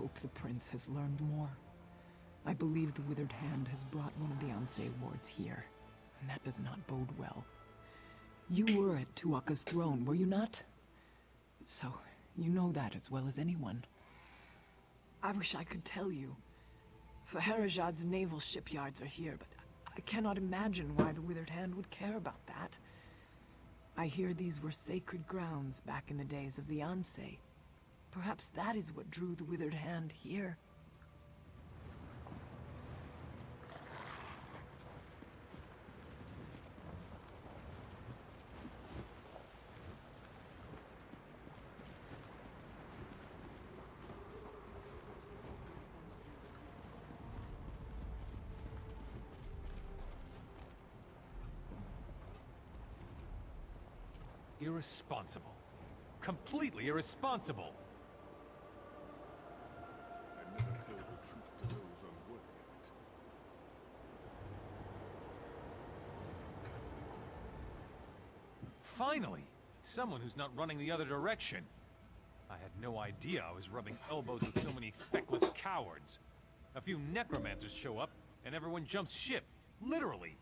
hope the prince has learned more. I believe the Withered Hand has brought one of the Ansei wards here, and that does not bode well. You were at Tuaka's throne, were you not? So, you know that as well as anyone. I wish I could tell you. Faherajad's naval shipyards are here, but I cannot imagine why the Withered Hand would care about that. I hear these were sacred grounds back in the days of the Ansei. Perhaps that is what drew the Withered Hand here. Irresponsible. Completely irresponsible. I never tell the truth to those unworthy of it. Finally! Someone who's not running the other direction. I had no idea I was rubbing elbows with so many feckless cowards. A few necromancers show up, and everyone jumps ship. Literally.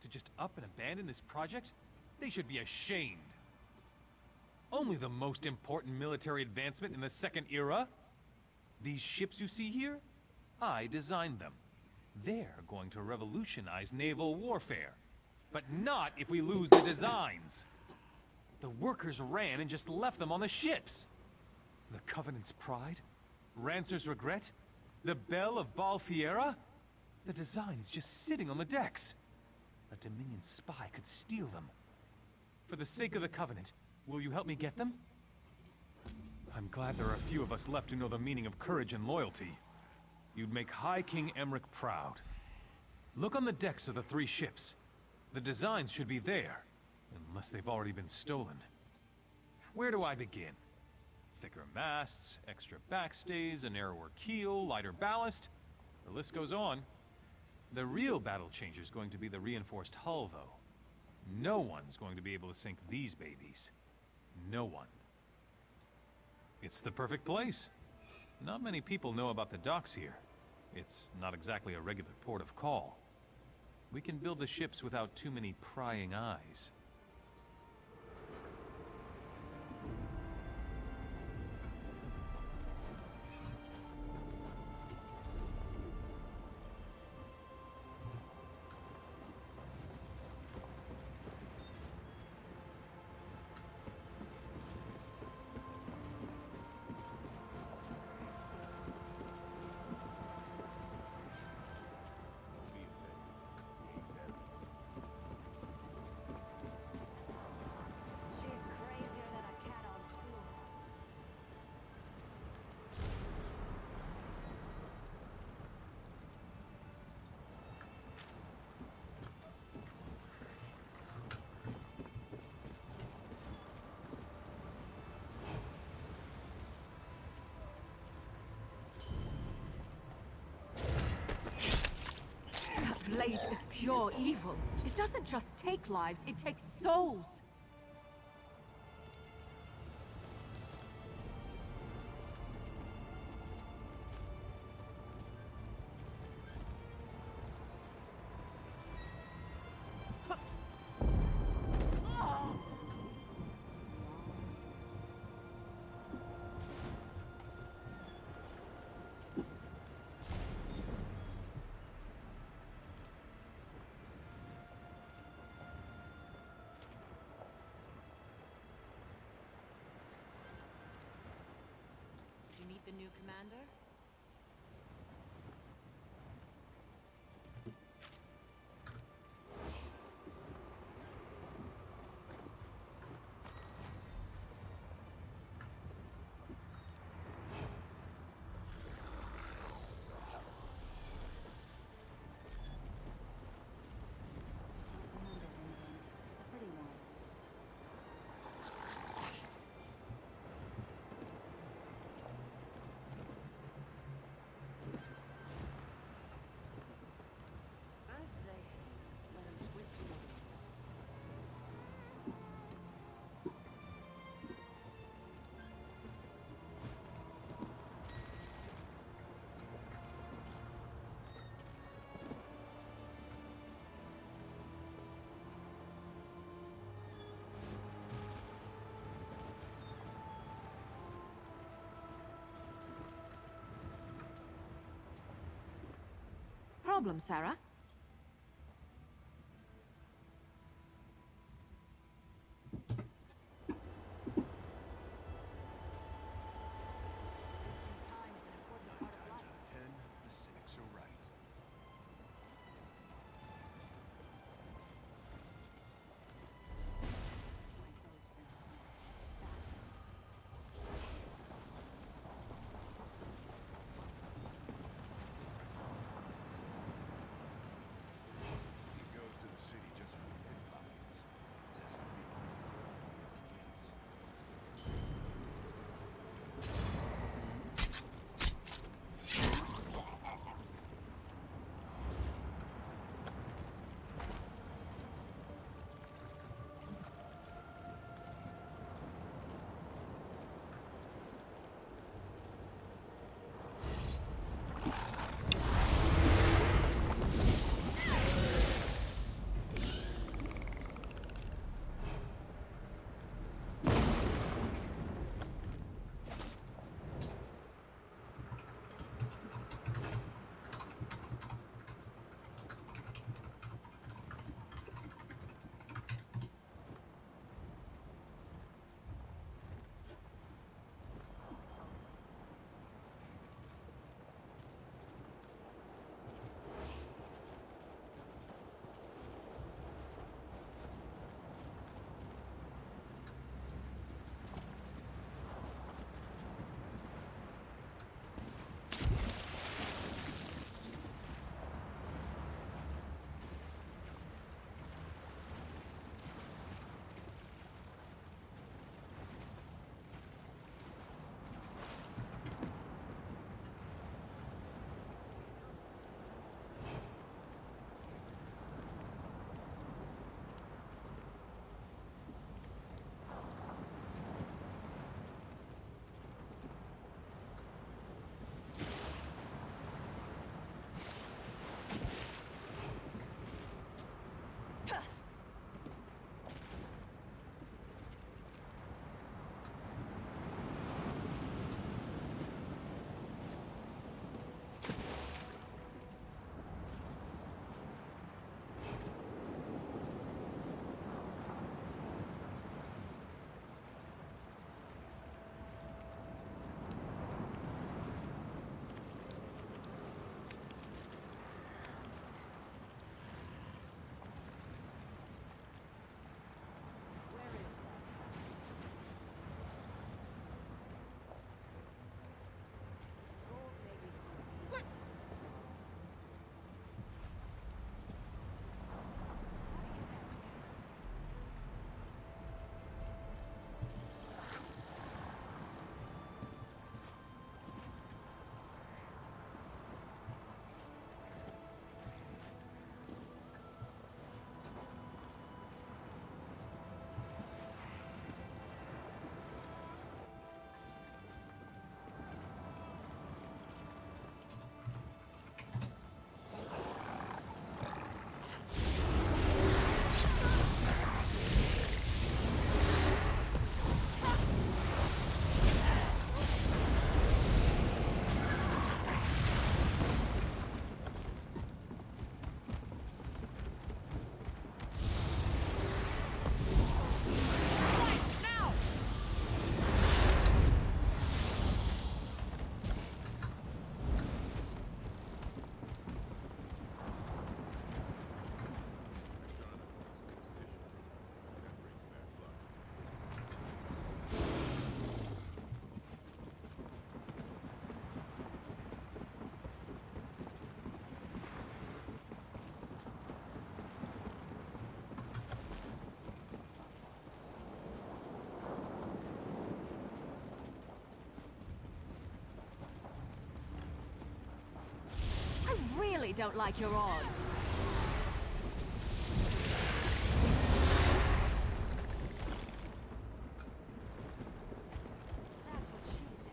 To just up and abandon this project? They should be ashamed. Only the most important military advancement in the Second Era? These ships you see here? I designed them. They're going to revolutionize naval warfare. But not if we lose the designs. The workers ran and just left them on the ships. The Covenant's pride? Rancer's regret? The Bell of Balfiera? The designs just sitting on the decks. A Dominion spy could steal them. For the sake of the Covenant, will you help me get them? I'm glad there are a few of us left who know the meaning of courage and loyalty. You'd make High King Emmerich proud. Look on the decks of the 3 ships. The designs should be there, unless they've already been stolen. Where do I begin? Thicker masts, extra backstays, a narrower keel, lighter ballast. The list goes on. The real battle changer is going to be the reinforced hull, though. No one's going to be able to sink these babies. No one. It's the perfect place. Not many people know about the docks here. It's not exactly a regular port of call. We can build the ships without too many prying eyes. Blade is pure evil. It doesn't just take lives, it takes souls. The new commander? problem, Sarah? The cynics are right. He goes to the city just for the pickpockets. Says he'll be on the road. really don't like your odds. That's what she said.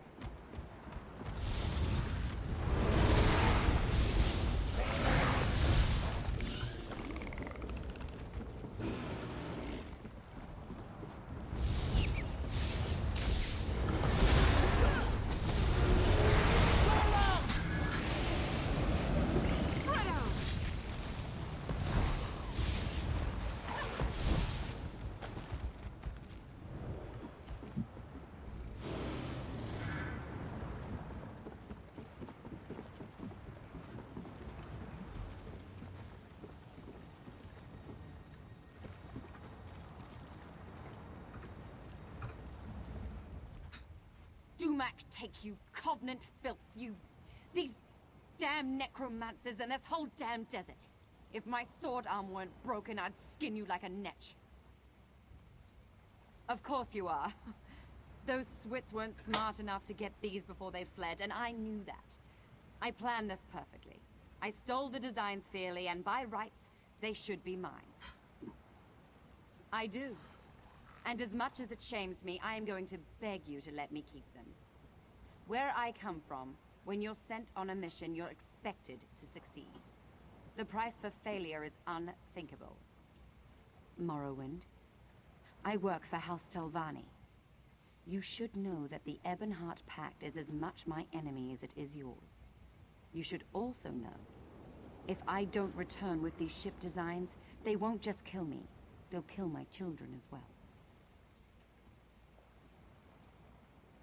sumac take you, Covenant filth, you... These damn necromancers and this whole damn desert. If my sword arm weren't broken, I'd skin you like a netch. Of course you are. Those Swits weren't smart enough to get these before they fled, and I knew that. I planned this perfectly. I stole the designs fairly, and by rights, they should be mine. I do. And as much as it shames me, I am going to beg you to let me keep them. Where I come from, when you're sent on a mission, you're expected to succeed. The price for failure is unthinkable. Morrowind, I work for House Telvanni. You should know that the Ebonheart Pact is as much my enemy as it is yours. You should also know, if I don't return with these ship designs, they won't just kill me, they'll kill my children as well.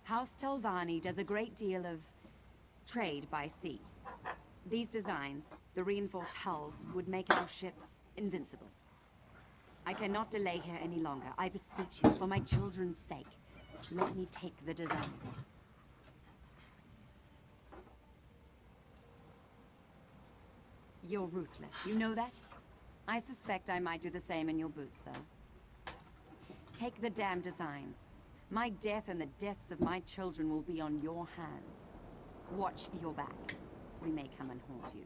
House Telvanni does a great deal of trade by sea. These designs, the reinforced hulls, would make our ships invincible. I cannot delay here any longer. I beseech you, for my children's sake, let me take the designs. You're ruthless, you know that? I suspect I might do the same in your boots, though. Take the damn designs. My death and the deaths of my children will be on your hands. Watch your back. We may come and haunt you.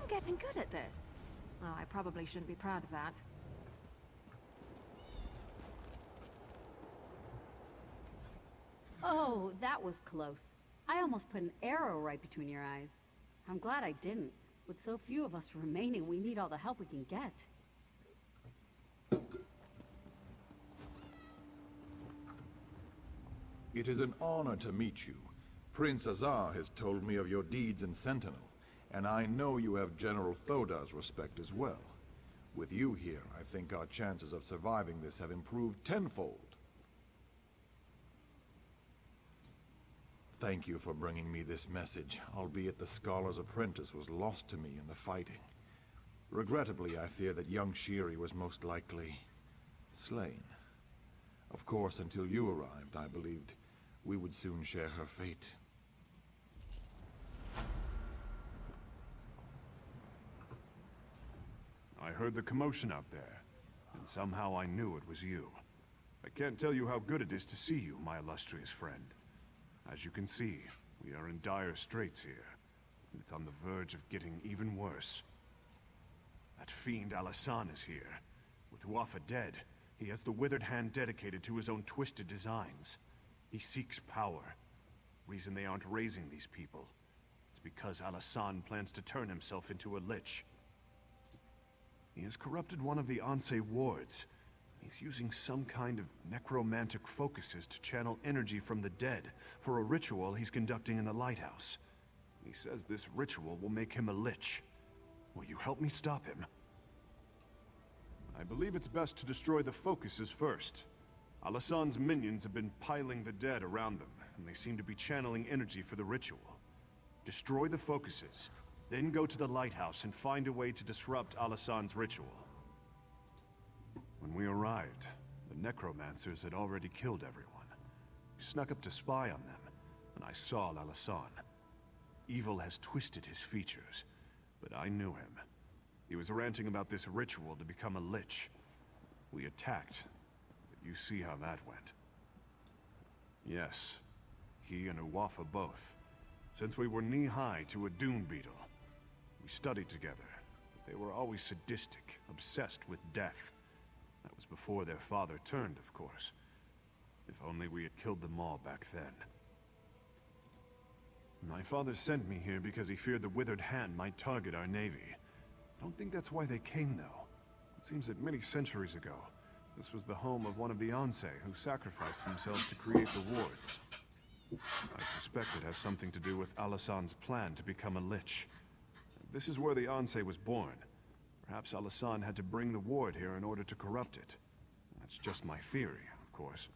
Getting good at this. Well, I probably shouldn't be proud of that. Oh, that was close. I almost put an arrow right between your eyes. I'm glad I didn't. With so few of us remaining, we need all the help we can get. It is an honor to meet you. Prince Azar has told me of your deeds in Sentinel, and I know you have General Thoda's respect as well. With you here, I think our chances of surviving this have improved tenfold. Thank you for bringing me this message, albeit the Scholar's apprentice was lost to me in the fighting. Regrettably, I fear that young Shiri was most likely slain. Of course, until you arrived, I believed we would soon share her fate. I heard the commotion out there, and somehow I knew it was you. I can't tell you how good it is to see you, my illustrious friend. As you can see, we are in dire straits here. It's on the verge of getting even worse. That fiend Alik'r is here. With Huafa dead, he has the withered hand dedicated to his own twisted designs. He seeks power. Reason they aren't raising these people. It's because Alik'r plans to turn himself into a lich. He has corrupted one of the Ansei wards. He's using some kind of necromantic focuses to channel energy from the dead for a ritual he's conducting in the lighthouse. He says this ritual will make him a lich. Will you help me stop him? I believe it's best to destroy the focuses first. Alik'r's minions have been piling the dead around them, and they seem to be channeling energy for the ritual. Destroy the focuses. Then go to the lighthouse and find a way to disrupt Alik'r's ritual. When we arrived, the necromancers had already killed everyone. We snuck up to spy on them, and I saw Alik'r. Evil has twisted his features, but I knew him. He was ranting about this ritual to become a lich. We attacked, but you see how that went. Yes, he and Uwafa both. Since we were knee-high to a dune beetle. We studied together, but they were always sadistic, obsessed with death. That was before their father turned, of course. If only we had killed them all back then. My father sent me here because he feared the Withered Hand might target our navy. I don't think that's why they came, though. It seems that many centuries ago, this was the home of one of the Ansei who sacrificed themselves to create the wards. I suspect it has something to do with Alik'r's plan to become a lich. This is where the Ansei was born. Perhaps Alik'r had to bring the ward here in order to corrupt it. That's just my theory, of course.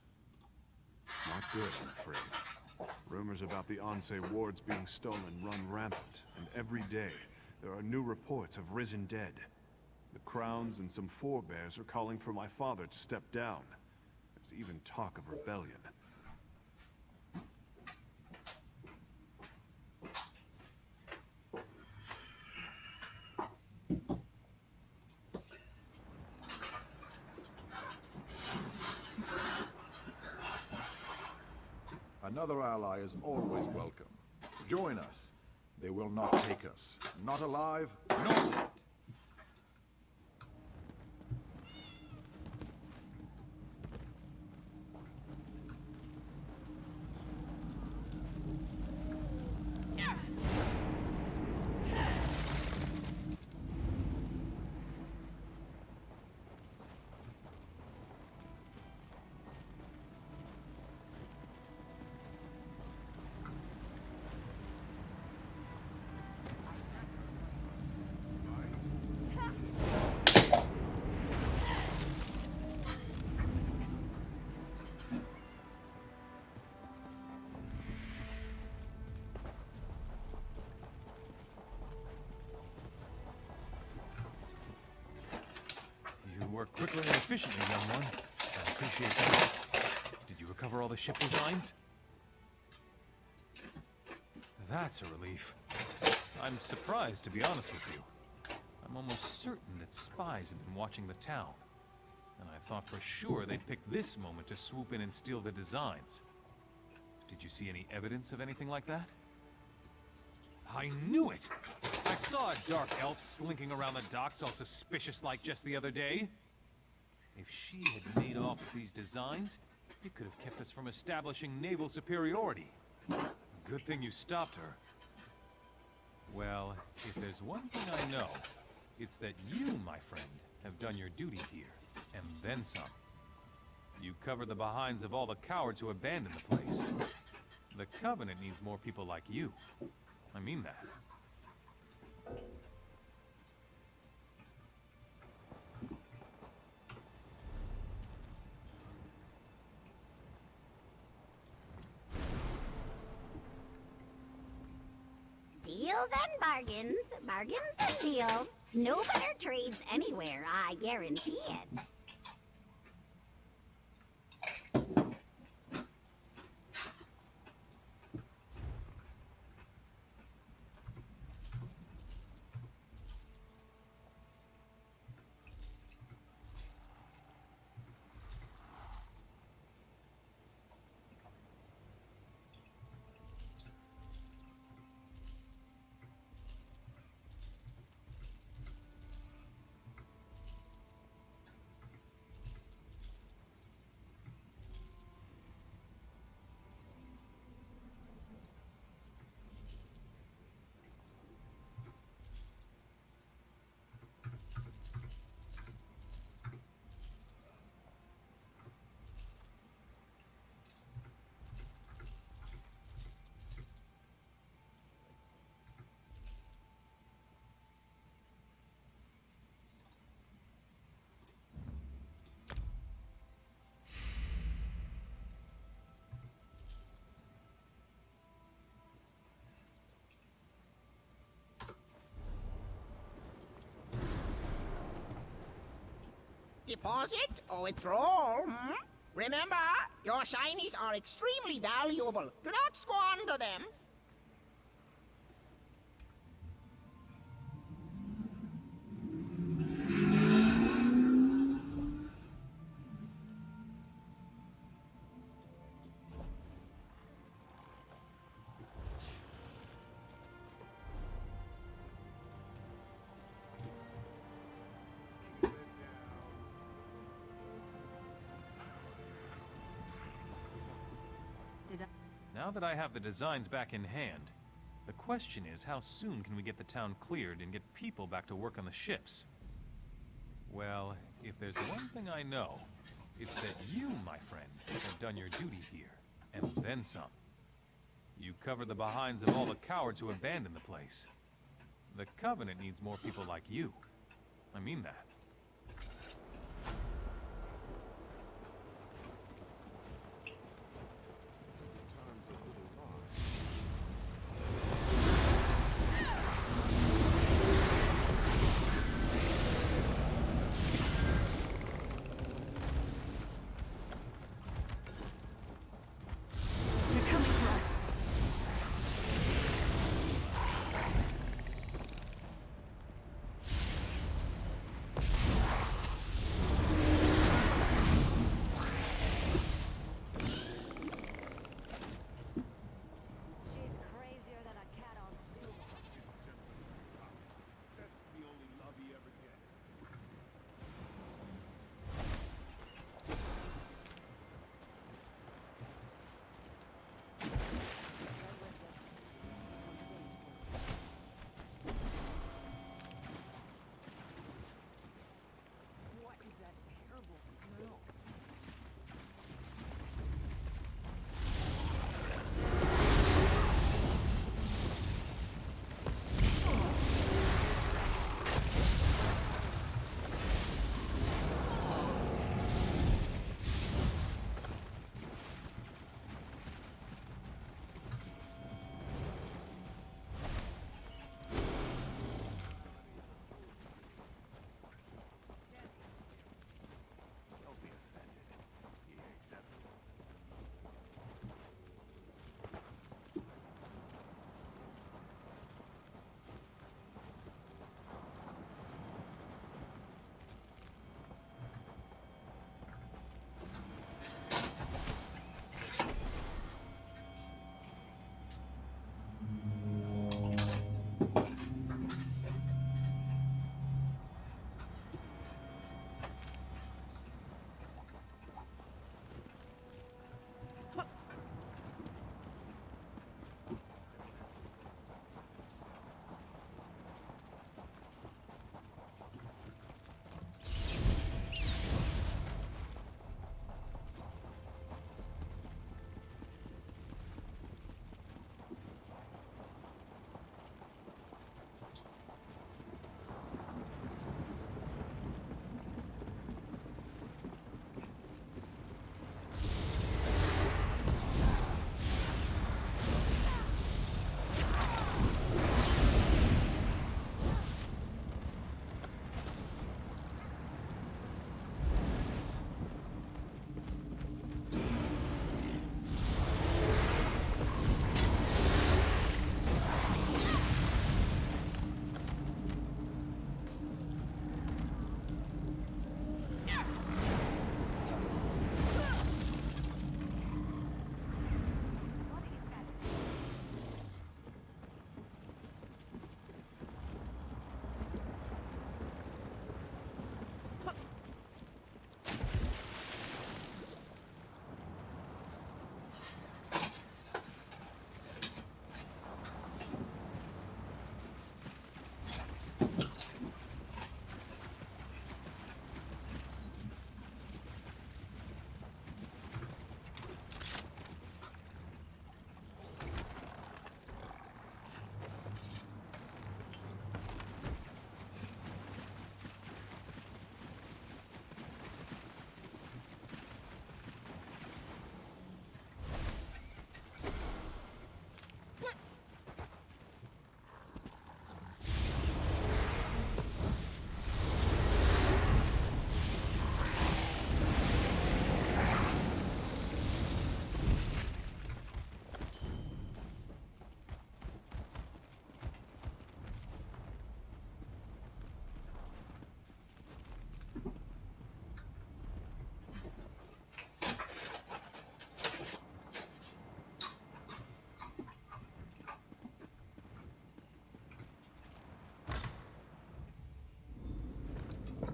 Not good, I'm afraid. Rumors about the Ansei wards being stolen run rampant, and every day there are new reports of risen dead. The Crowns and some forebears are calling for my father to step down. There's even talk of rebellion. Another ally is always welcome. Join us. They will not take us. Not alive, nor dead. You work quickly and efficiently, young one. I appreciate that. Did you recover all the ship designs? That's a relief. I'm surprised, to be honest with you. I'm almost certain that spies have been watching the town. And I thought for sure they'd pick this moment to swoop in and steal the designs. Did you see any evidence of anything like that? I knew it! I saw a dark elf slinking around the docks all suspicious-like just the other day. If she had made off with these designs, it could have kept us from establishing naval superiority. Good thing you stopped her. Well, if there's one thing I know, it's that you, my friend, have done your duty here, and then some. You covered the behinds of all the cowards who abandoned the place. The Covenant needs more people like you. I mean that. Deals and bargains, bargains and deals. No better trades anywhere, I guarantee it. deposit or withdrawal, hmm? Remember, your shinies are extremely valuable. Do not squander them. Now that I have the designs back in hand, the question is how soon can we get the town cleared and get people back to work on the ships? Well, if there's one thing I know, it's that you, my friend, have done your duty here, and then some. You covered the behinds of all the cowards who abandoned the place. The Covenant needs more people like you. I mean that. They're coming for us.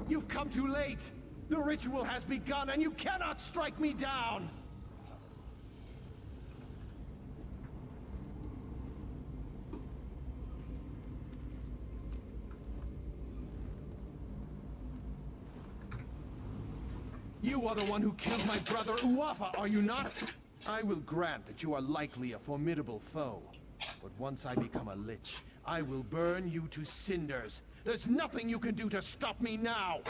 You've come too late! The ritual has begun, and you cannot strike me down! You are the one who killed my brother Uapa, are you not? I will grant that you are likely a formidable foe. But once I become a lich, I will burn you to cinders. There's nothing you can do to stop me now!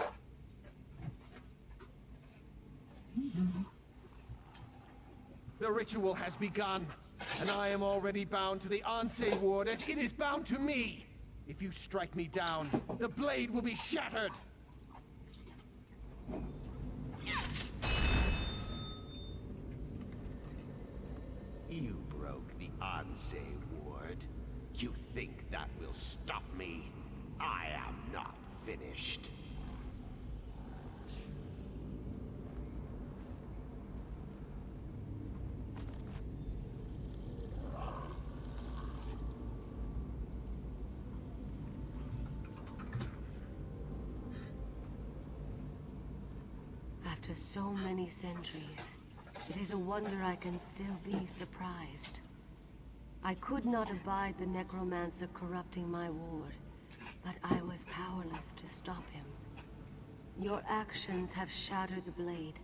The ritual has begun, and I am already bound to the Ansei ward as it is bound to me. If you strike me down, the blade will be shattered. You broke the Ansei ward. You think that will stop me? I am not finished. After so many centuries, it is a wonder I can still be surprised. I could not abide the necromancer corrupting my ward, but I was powerless to stop him. Your actions have shattered the blade,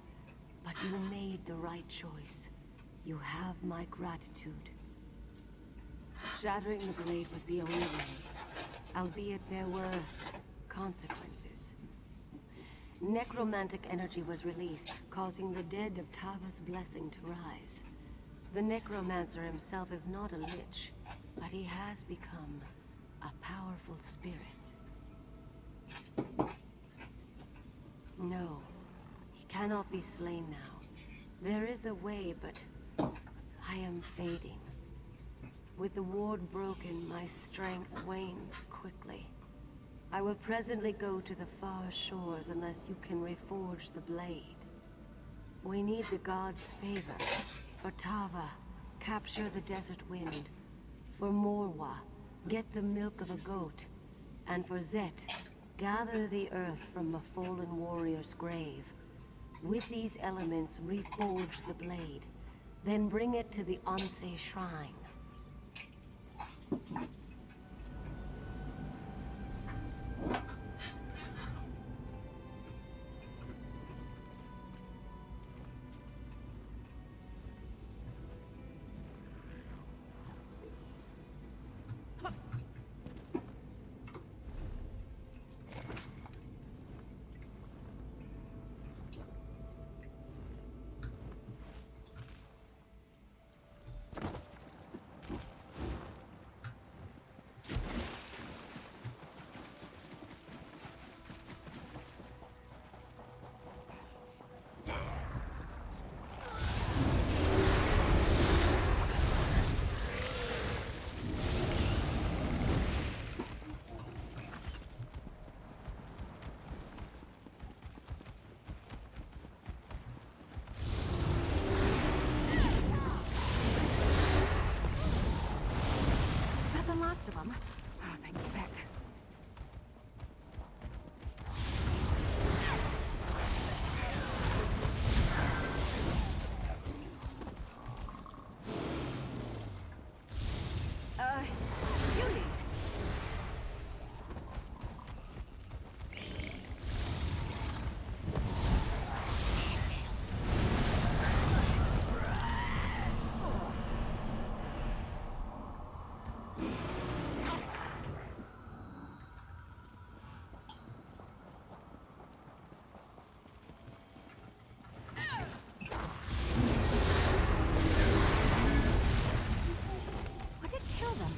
but you made the right choice. You have my gratitude. Shattering the blade was the only way, albeit there were consequences. Necromantic energy was released, causing the dead of Tava's blessing to rise. The necromancer himself is not a lich, but he has become a powerful spirit. No, he cannot be slain now. There is a way, but I am fading. With the ward broken, my strength wanes quickly. I will presently go to the far shores unless you can reforge the blade. We need the gods' favor. For Tava, capture the desert wind. For Morwa, get the milk of a goat. And for Zet, gather the earth from a fallen warrior's grave. With these elements, reforge the blade. Then bring it to the Ansei shrine. Oh, thank you, Beck. You lead.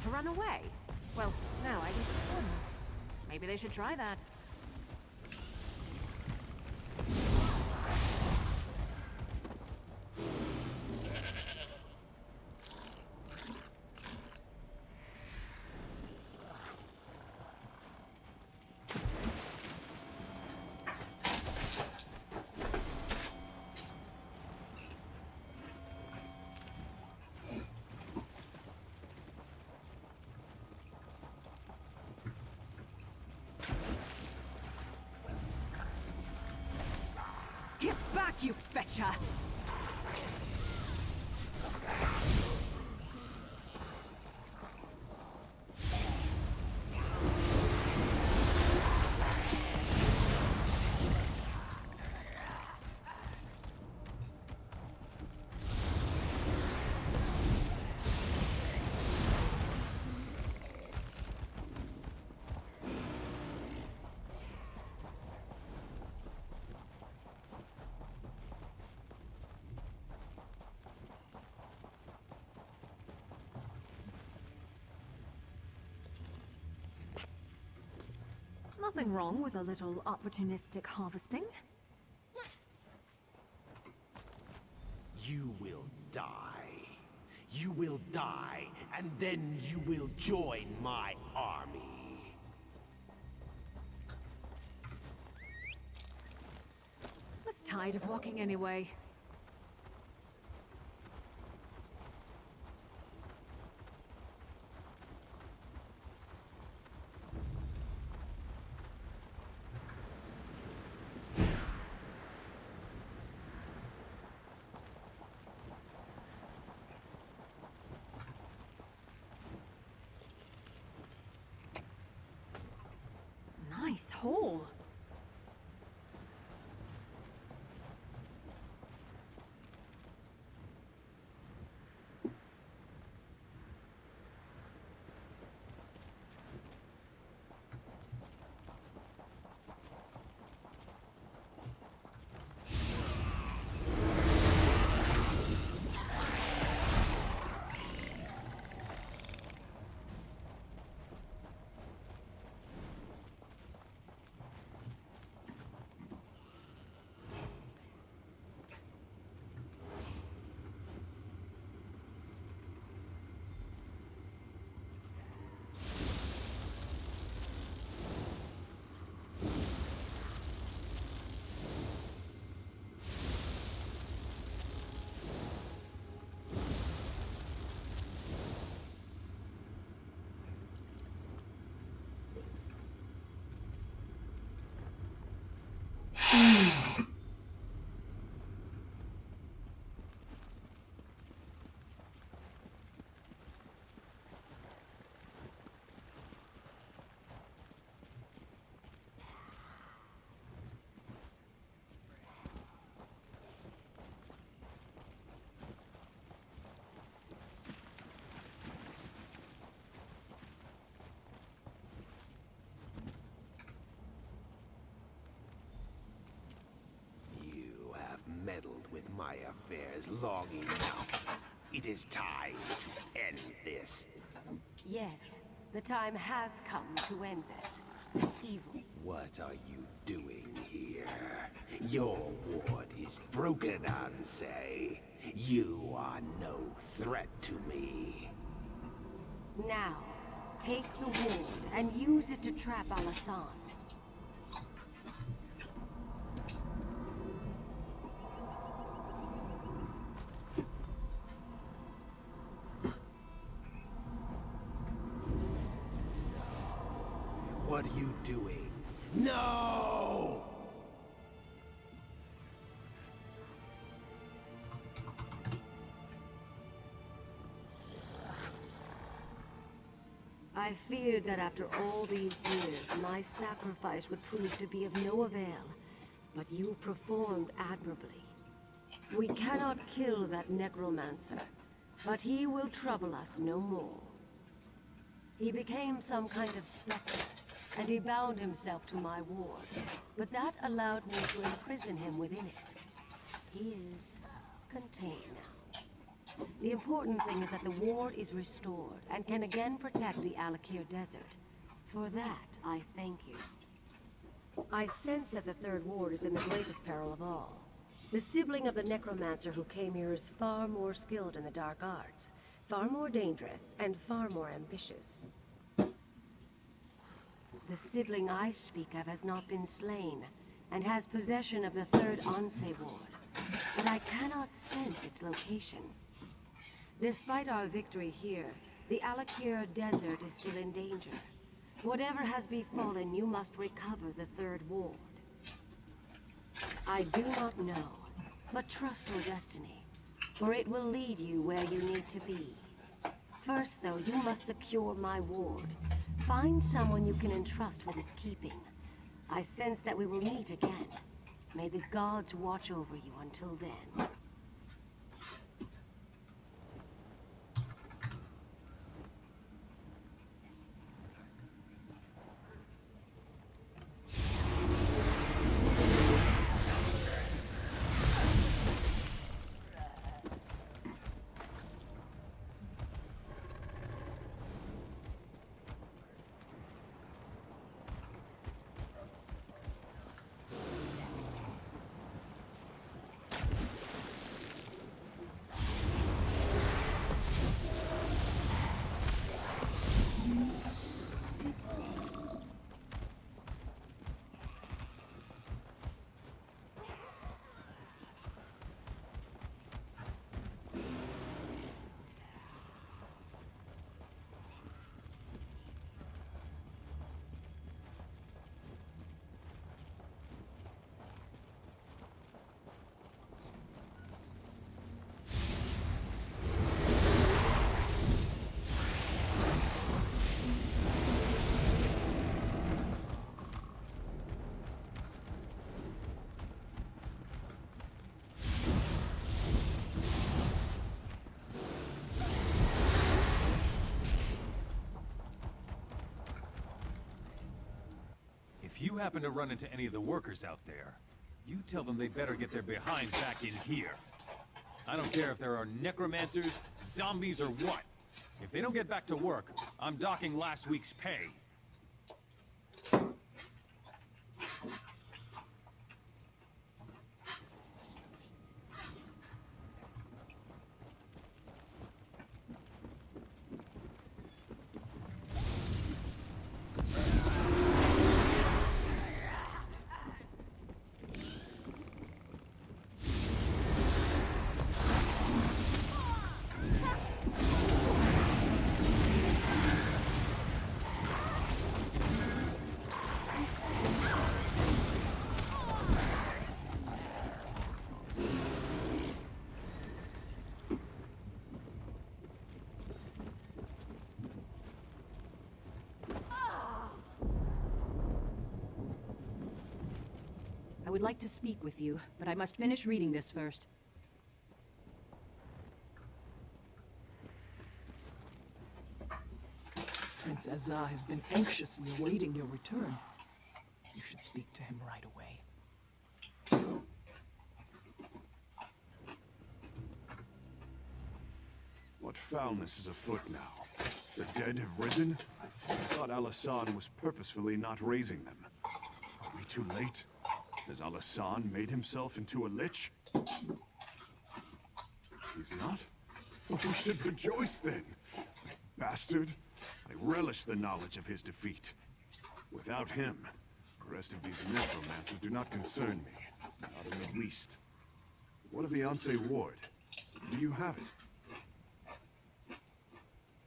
To run away. Well, now I guess it wouldn't. Maybe they should try that. back, you fetcher! Nothing wrong with a little opportunistic harvesting. You will die. You will die, and then you will join my army. Was tired of walking anyway. Nice hole. Meddled with my affairs long enough. It is time to end this. Yes, the time has come to end this evil. What are you doing here? Your ward is broken, Ansei. You are no threat to me. Now, take the ward and use it to trap Alasan. What are you doing? No! I feared that after all these years, my sacrifice would prove to be of no avail. But you performed admirably. We cannot kill that necromancer, but he will trouble us no more. He became some kind of specter, and he bound himself to my ward. But that allowed me to imprison him within it. He is contained now. The important thing is that the ward is restored and can again protect the Alik'r desert. For that, I thank you. I sense that the third ward is in the greatest peril of all. The sibling of the necromancer who came here is far more skilled in the dark arts, far more dangerous, and far more ambitious. The sibling I speak of has not been slain, and has possession of the third Ansei ward, but I cannot sense its location. Despite our victory here, the Alik'r desert is still in danger. Whatever has befallen, you must recover the third ward. I do not know, But trust your destiny, for it will lead you where you need to be. First, though, you must secure my ward. Find someone you can entrust with its keeping. I sense that we will meet again. May the gods watch over you until then. If you happen to run into any of the workers out there, you tell them they better get their behinds back in here. I don't care if there are necromancers, zombies, or what. If they don't get back to work, I'm docking last week's pay. I would like to speak with you, but I must finish reading this first. Prince Azah has been anxiously awaiting your return. You should speak to him right away. What foulness is afoot now? The dead have risen? I thought Al-Hassan was purposefully not raising them. Are we too late? Has Al-Hassan made himself into a lich? He's not? Well, we should rejoice then. Bastard. I relish the knowledge of his defeat. Without him, the rest of these necromancers do not concern me. Not in the least. What of the Anse ward? Do you have it?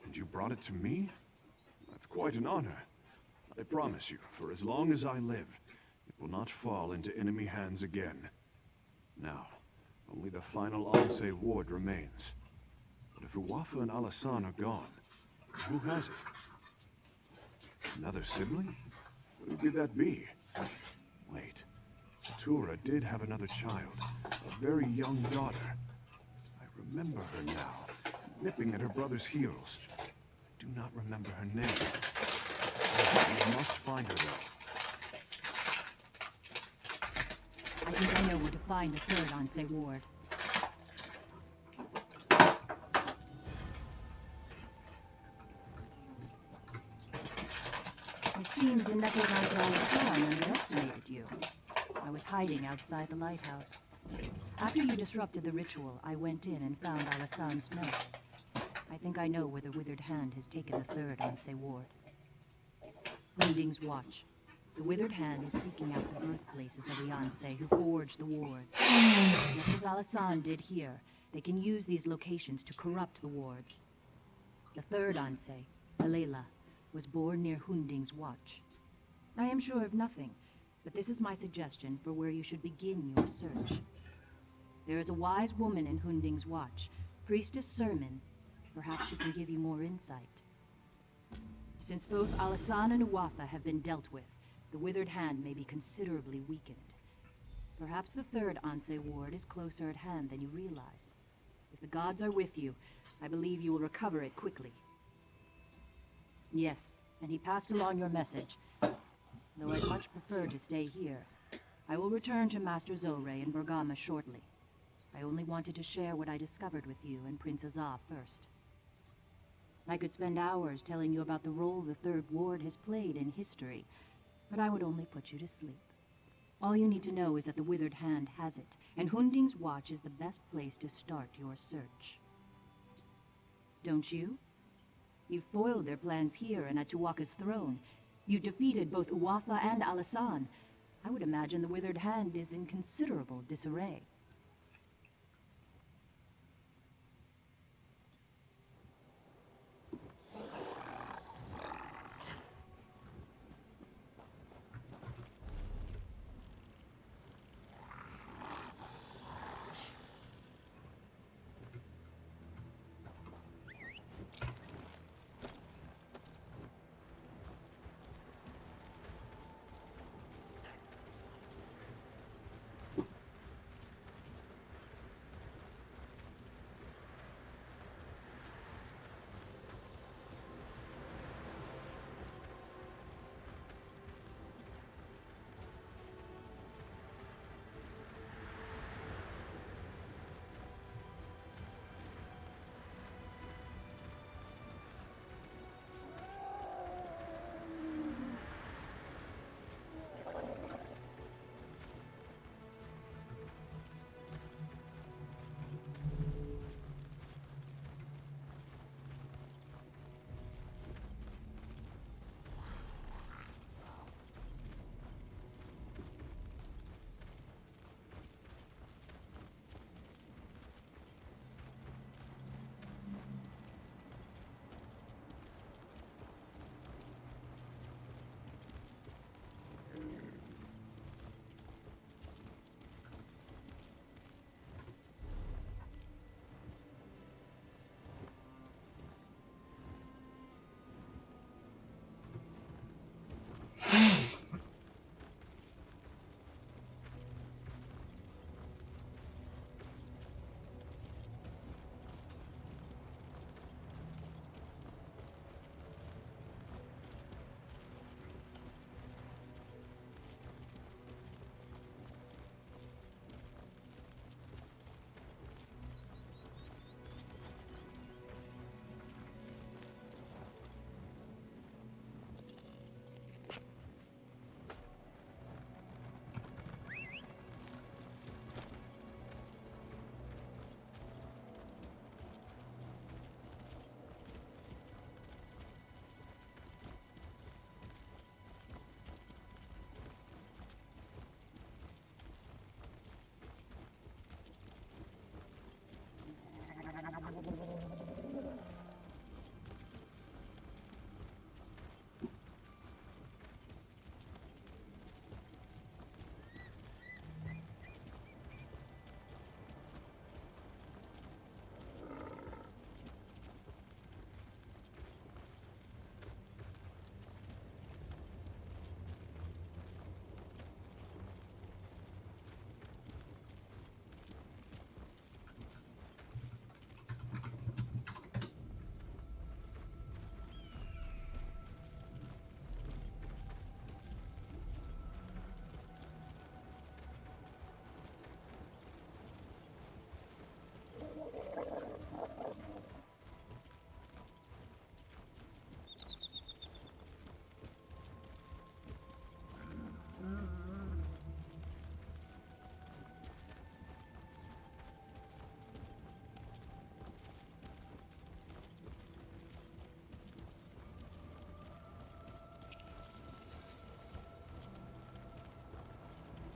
And you brought it to me? That's quite an honor. I promise you, for as long as I live, it will not fall into enemy hands again. Now, only the final Anse ward remains. But if Uwafa and Al-Hassan are gone, who has it? Another sibling? Who could that be? Wait. Satura did have another child, a very young daughter. I remember her now, nipping at her brother's heels. I do not remember her name. We must find her, though. I think I know where to find the third Anse ward. It seems the necromancer Al-Hassan underestimated you. I was hiding outside the lighthouse. After you disrupted the ritual, I went in and found Al-Hassan's notes. I think I know where the Withered Hand has taken the third Anse ward. Hunding's Watch. The Withered Hand is seeking out the birthplaces of the Anse who forged the wards. Just as Al-Hassan did here, they can use these locations to corrupt the wards. The third Anse, Alayla, was born near Hunding's Watch. I am sure of nothing, but this is my suggestion for where you should begin your search. There is a wise woman in Hunding's watch, Priestess Sermon. Perhaps she can give you more insight. Since both Alasan and Uwafa have been dealt with, the withered hand may be considerably weakened. Perhaps the third Anse ward is closer at hand than you realize. If the gods are with you, I believe you will recover it quickly. Yes, and he passed along your message. Though I'd much prefer to stay here, I will return to Master Zorre in Bergama shortly. I only wanted to share what I discovered with you and Prince Azah first. I could spend hours telling you about the role the Third Ward has played in history, but I would only put you to sleep. All you need to know is that the Withered Hand has it, and Hunding's Watch is the best place to start your search. Don't you? You foiled their plans here and at Tuwaka's throne. You defeated both Uwafa and Alasan. I would imagine the Withered Hand is in considerable disarray.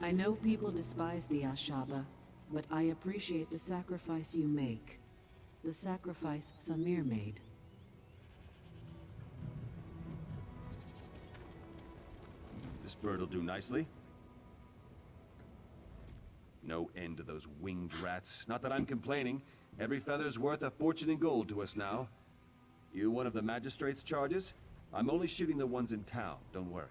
I know people despise the Ashaba, but I appreciate the sacrifice you make. The sacrifice Samir made. This bird'll do nicely. No end to those winged rats. Not that I'm complaining. Every feather's worth a fortune in gold to us now. You one of the magistrate's charges? I'm only shooting the ones in town, don't worry.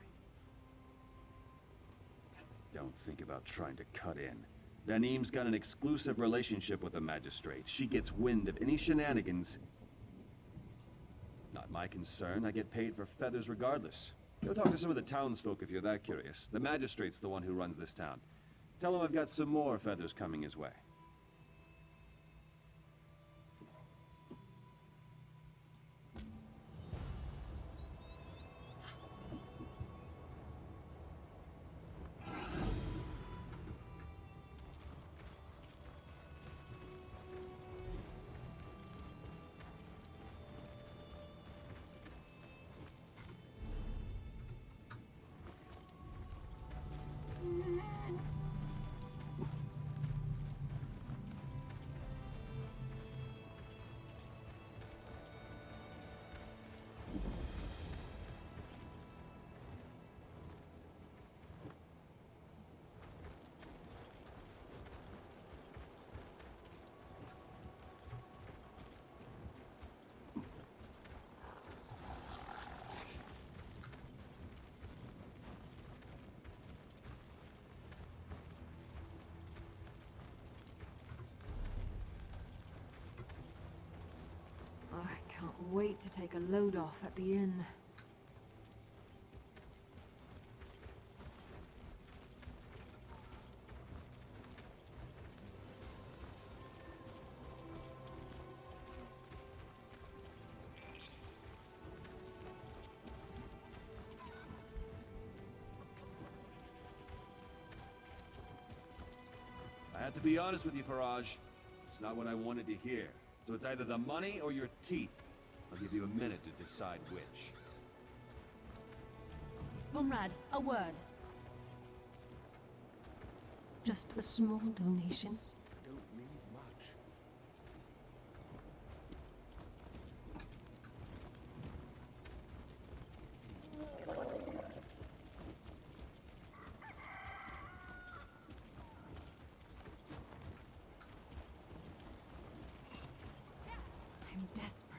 Don't think about trying to cut in. Danim's got an exclusive relationship with the magistrate. She gets wind of any shenanigans. Not my concern. I get paid for feathers regardless. Go talk to some of the townsfolk if you're that curious. The magistrate's the one who runs this town. Tell him I've got some more feathers coming his way. I can't wait to take a load off at the inn. I have to be honest with you, Faraj. It's not what I wanted to hear. So it's either the money or your teeth. I'll give you a minute to decide which. Comrade, a word. Just a small donation. Don't need much. I'm desperate.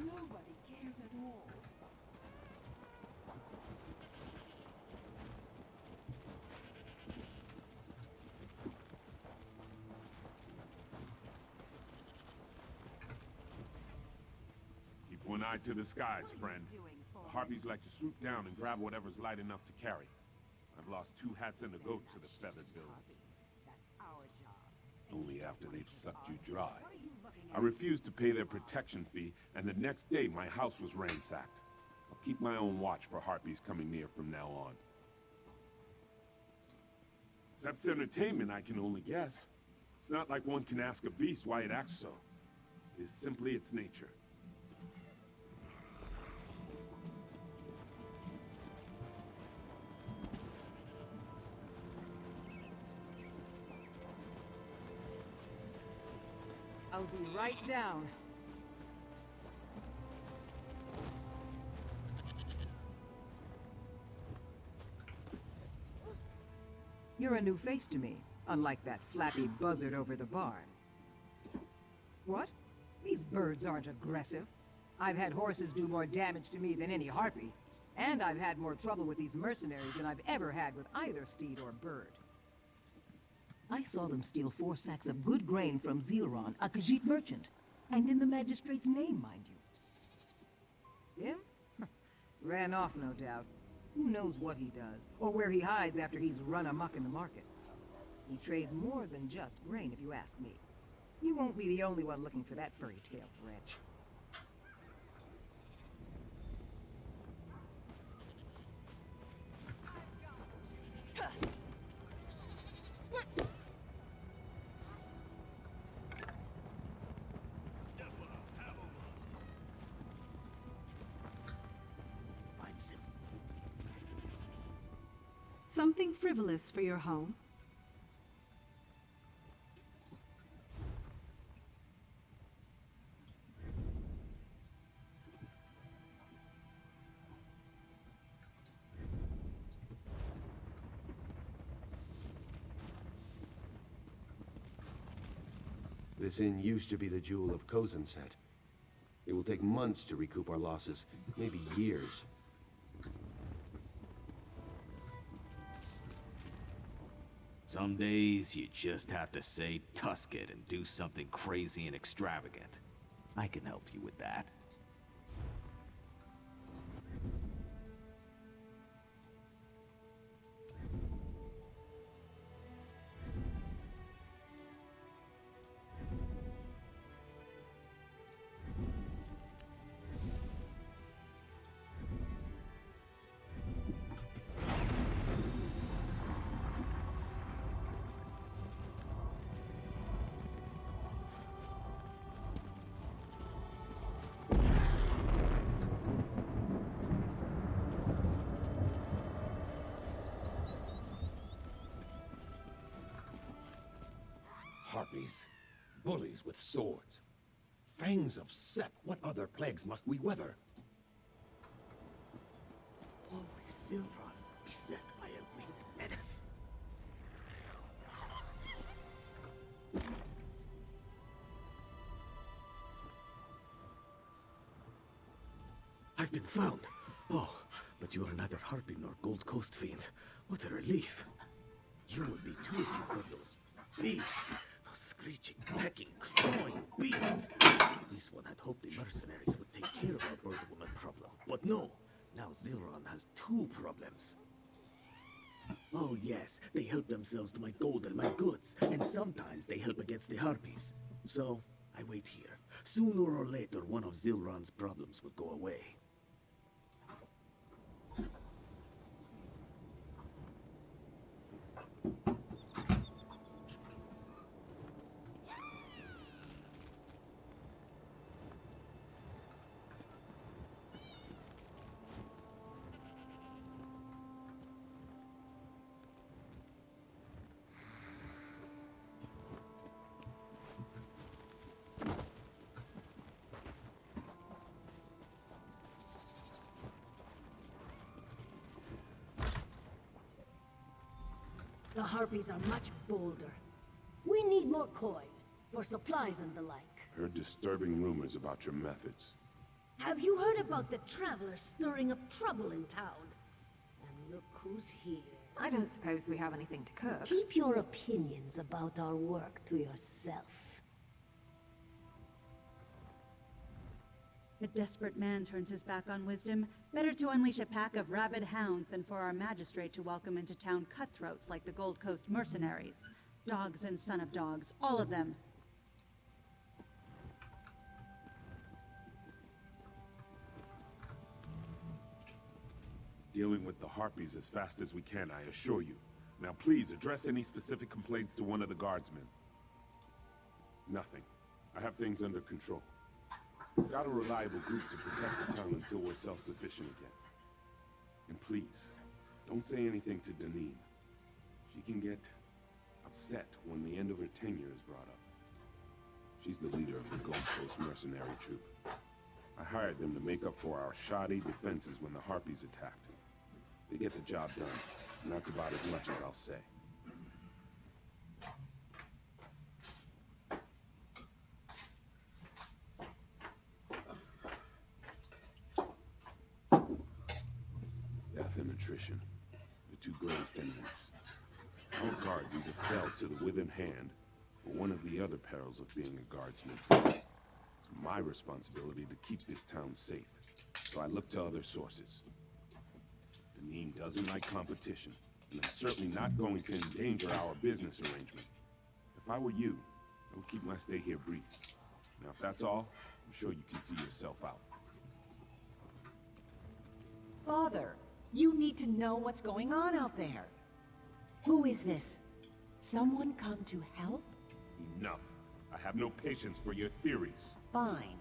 Nobody cares at all. Keep one eye to the skies, friend. The harpies like to swoop down and grab whatever's light enough to carry. I've lost 2 hats and a goat to the feathered builders. Only after they've sucked you dry. I refused to pay their protection fee, and the next day my house was ransacked. I'll keep my own watch for harpies coming near from now on. Zep's entertainment, I can only guess. It's not like one can ask a beast why it acts so. It is simply its nature. I'll be right down. You're a new face to me, unlike that flappy buzzard over the barn. What? These birds aren't aggressive. I've had horses do more damage to me than any harpy. And I've had more trouble with these mercenaries than I've ever had with either steed or bird. I saw them steal 4 sacks of good grain from Zilron, a Khajiit merchant. And in the magistrate's name, mind you. Him? Ran off, no doubt. Who knows what he does, or where he hides after he's run amok in the market. He trades more than just grain, if you ask me. You won't be the only one looking for that furry-tailed wretch. Something frivolous for your home? This inn used to be the Jewel of Kozenset. It will take months to recoup our losses, maybe years. Some days, you just have to say, tusk it, and do something crazy and extravagant. I can help you with that. Harpies, bullies with swords, fangs of Set. What other plagues must we weather? Only Silron beset by a winged menace. I've been found. Oh, but you are neither Harpy nor Gold Coast fiend. What a relief. You would be too if you heard those beasts. Those screeching, pecking, clawing beasts. This one had hoped the mercenaries would take care of our bird woman problem. But no. Now Zilron has two problems. Oh yes, they help themselves to my gold and my goods. And sometimes they help against the Harpies. So, I wait here. Sooner or later, one of Zilron's problems will go away. The Harpies are much bolder. We need more coin, for supplies and the like. Heard disturbing rumors about your methods. Have you heard about the travelers stirring up trouble in town? And look who's here. I don't suppose we have anything to cook. Keep your opinions about our work to yourself. A desperate man turns his back on wisdom. Better to unleash a pack of rabid hounds than for our magistrate to welcome into town cutthroats like the Gold Coast mercenaries. Dogs and son of dogs, all of them. Dealing with the Harpies as fast as we can, I assure you. Now please, address any specific complaints to one of the guardsmen. Nothing. I have things under control. Got a reliable group to protect the town until we're self-sufficient again. And please, don't say anything to Deneen. She can get upset when the end of her tenure is brought up. She's the leader of the Gold Coast mercenary troop. I hired them to make up for our shoddy defenses when the Harpies attacked. They get the job done, and that's about as much as I'll say. Death and attrition, the two greatest enemies. Our guards either fell to the withered hand, or one of the other perils of being a guardsman. It's my responsibility to keep this town safe, so I look to other sources. Deneen doesn't like competition, and I'm certainly not going to endanger our business arrangement. If I were you, I would keep my stay here brief. Now, if that's all, I'm sure you can see yourself out. Father, you need to know what's going on out there. Who is this? Someone come to help? Enough. I have no patience for your theories. Fine.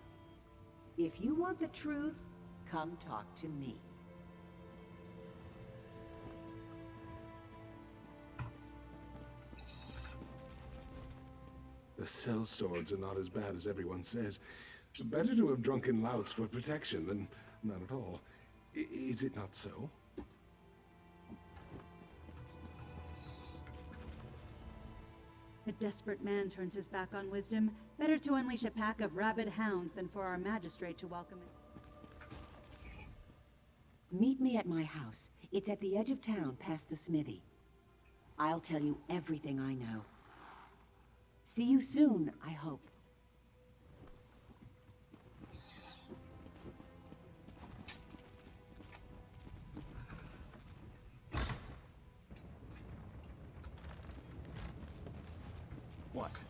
If you want the truth, come talk to me. The cell swords are not as bad as everyone says. Better to have drunken louts for protection than not at all. Is it not so? The desperate man turns his back on wisdom. Better to unleash a pack of rabid hounds than for our magistrate to welcome it. Meet me at my house. It's at the edge of town, past the smithy. I'll tell you everything I know. See you soon, I hope. What?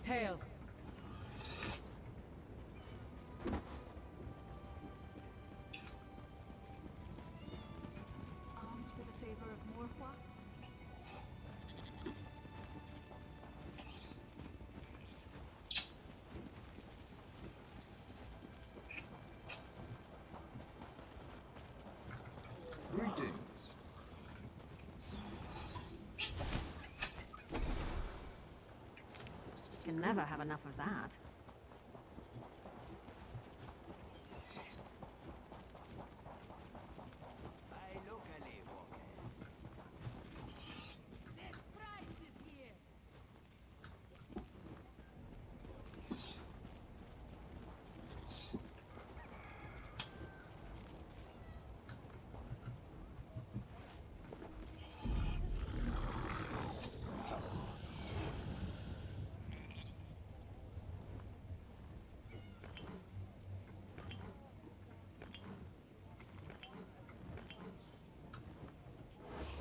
Hail. Alms for the favor of Morhua? Greetings. Can never have enough of that.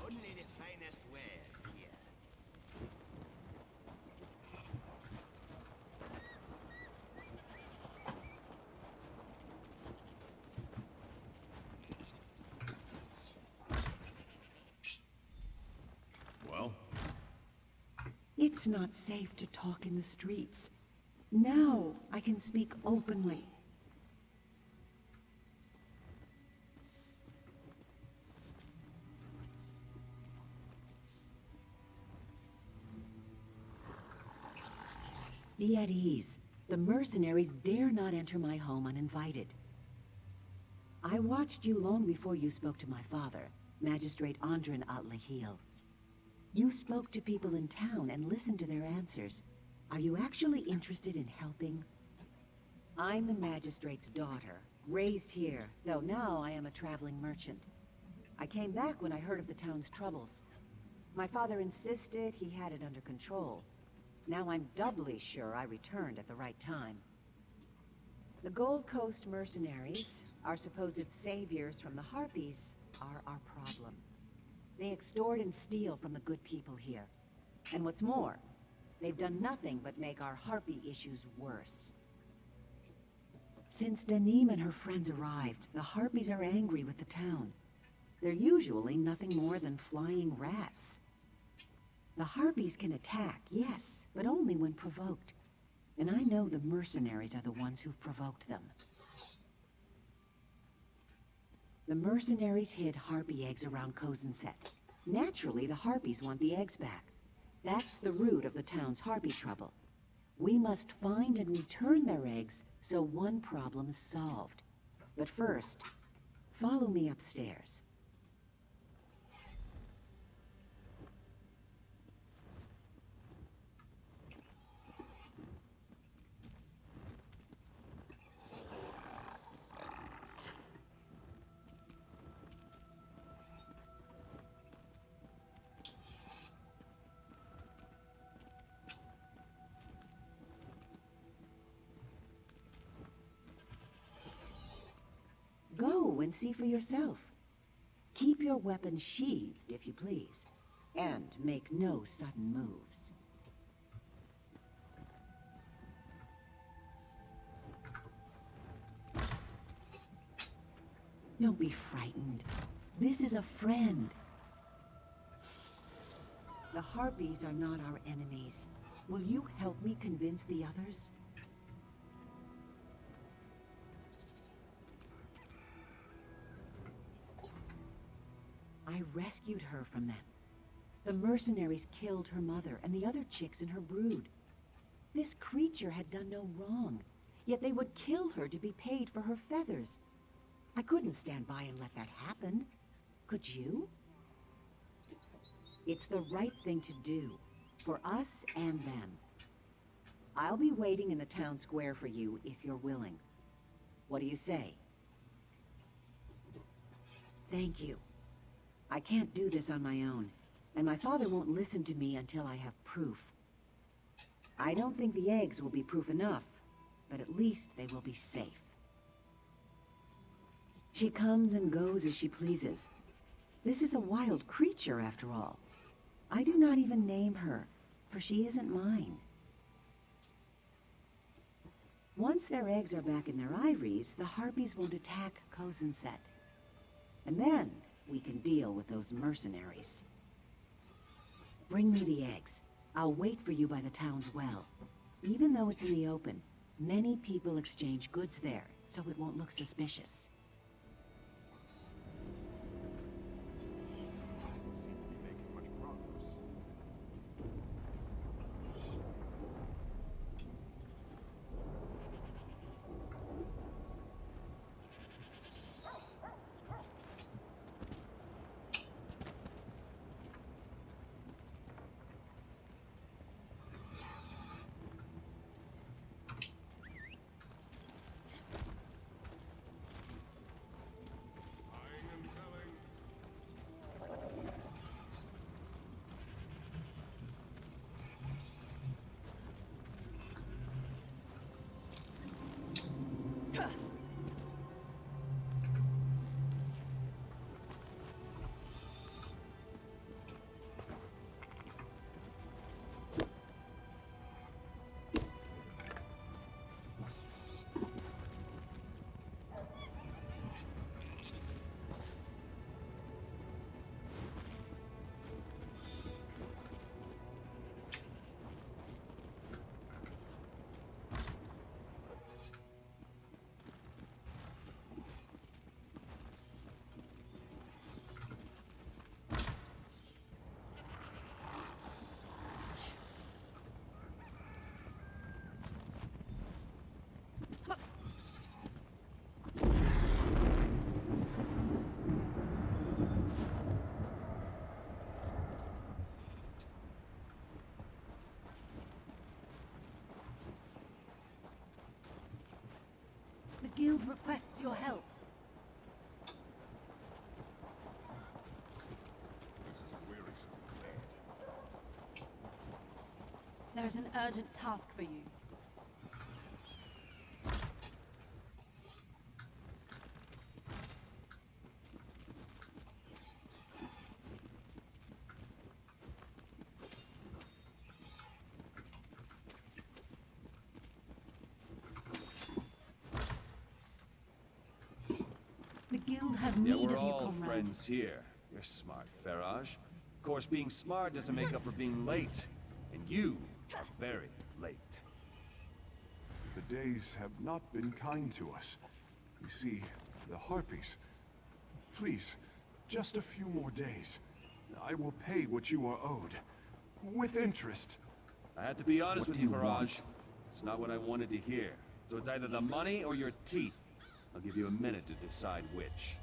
Only the finest wares here. Well? It's not safe to talk in the streets. Now I can speak openly. Be at ease. The mercenaries dare not enter my home uninvited. I watched you long before you spoke to my father, Magistrate Andrin Alik'r. You spoke to people in town and listened to their answers. Are you actually interested in helping? I'm the magistrate's daughter, raised here, though now I am a traveling merchant. I came back when I heard of the town's troubles. My father insisted he had it under control. Now I'm doubly sure I returned at the right time. The Gold Coast mercenaries, our supposed saviors from the Harpies, are our problem. They extort and steal from the good people here. And what's more, they've done nothing but make our Harpy issues worse. Since Danim and her friends arrived, the Harpies are angry with the town. They're usually nothing more than flying rats. The Harpies can attack, yes, but only when provoked. And I know the mercenaries are the ones who've provoked them. The mercenaries hid Harpy eggs around Kozenset. Naturally, the Harpies want the eggs back. That's the root of the town's Harpy trouble. We must find and return their eggs so one problem is solved. But first, follow me upstairs. through and see for yourself. Keep your weapon sheathed, if you please, and make no sudden moves. Don't be frightened. This is a friend. The Harpies are not our enemies. Will you help me convince the others? I rescued her from them. The mercenaries killed her mother and the other chicks in her brood. This creature had done no wrong, yet they would kill her to be paid for her feathers. I couldn't stand by and let that happen. Could you? It's the right thing to do, for us and them. I'll be waiting in the town square for you if you're willing. What do you say? Thank you. I can't do this on my own, and my father won't listen to me until I have proof. I don't think the eggs will be proof enough, but at least they will be safe. She comes and goes as she pleases. This is a wild creature, after all. I do not even name her, for she isn't mine. Once their eggs are back in their eyries, the Harpies won't attack Kozenset. And then we can deal with those mercenaries. Bring me the eggs. I'll wait for you by the town's well. Even though it's in the open, many people exchange goods there, so it won't look suspicious. The guild requests your help. There's an urgent task for you. The guild has Yeah, need we're of you, all comrade. friends here. You're smart, Farage. Of course, being smart doesn't make up for being late. And you are very late. The days have not been kind to us. You see, the Harpies. Please, just a few more days. I will pay what you are owed. With interest. I had to be honest What with do you, you Farage. want? It's not what I wanted to hear. So it's either the money or your teeth. I'll give you a minute to decide which.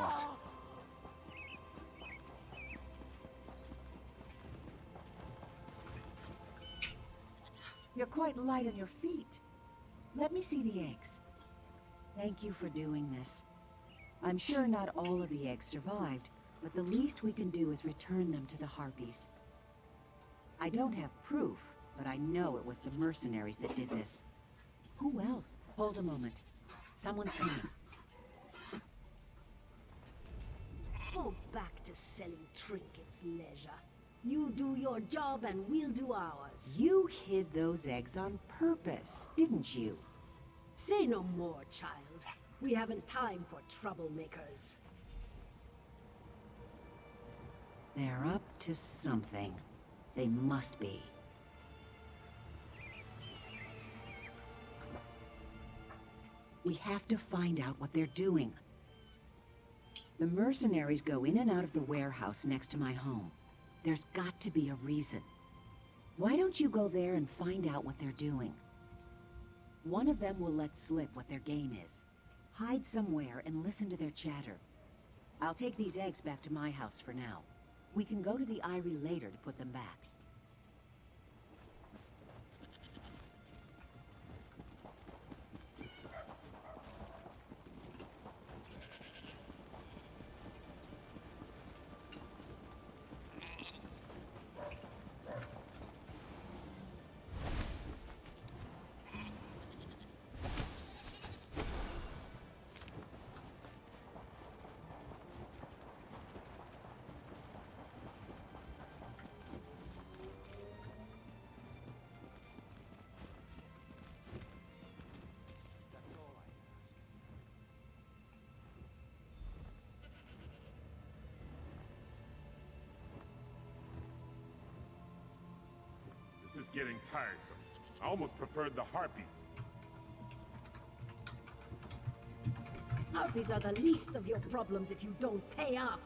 what? You're quite light on your feet. Let me see the eggs. Thank you for doing this. I'm sure not all of the eggs survived, but the least we can do is return them to the Harpies. I don't have proof, but I know it was the mercenaries that did this. Who else? Hold a moment. Someone's coming. Go back to selling trinkets, leisure. You do your job and we'll do ours. You hid those eggs on purpose, didn't you? Say no more, child. We haven't time for troublemakers. They're up to something. They must be. We have to find out what they're doing. The mercenaries go in and out of the warehouse next to my home. There's got to be a reason. Why don't you go there and find out what they're doing? One of them will let slip what their game is. Hide somewhere and listen to their chatter. I'll take these eggs back to my house for now. We can go to the Eyrie later to put them back. This is getting tiresome. I almost preferred the Harpies. Harpies are the least of your problems if you don't pay up.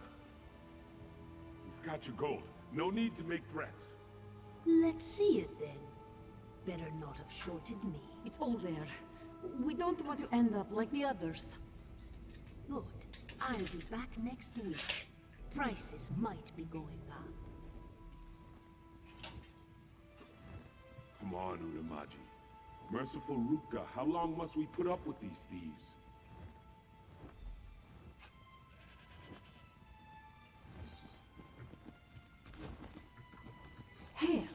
We've got your gold. No need to make threats. Let's see it then. Better not have shorted me. It's all there. We don't want to end up like the others. Good. I'll be back next week. Prices might be going up. Come on, Uramaji. Merciful Ruka, how long must we put up with these thieves? Here.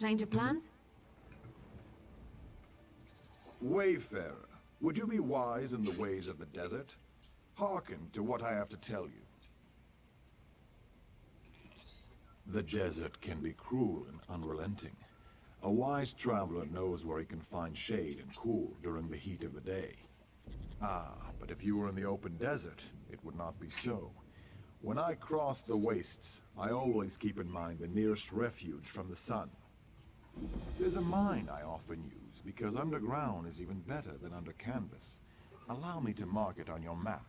Change of plans? Wayfarer, would you be wise in the ways of the desert? Hearken to what I have to tell you. The desert can be cruel and unrelenting. A wise traveler knows where he can find shade and cool during the heat of the day. Ah, but if you were in the open desert, it would not be so. When I cross the wastes, I always keep in mind the nearest refuge from the sun. There's a mine I often use, because underground is even better than under canvas. Allow me to mark it on your map.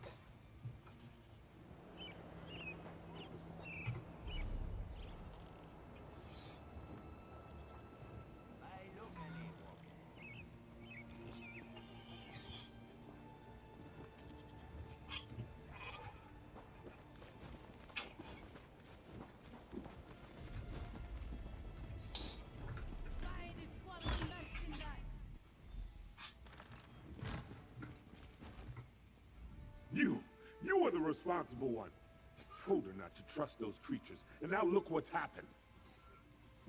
You were the responsible one. I told her not to trust those creatures, and now look what's happened.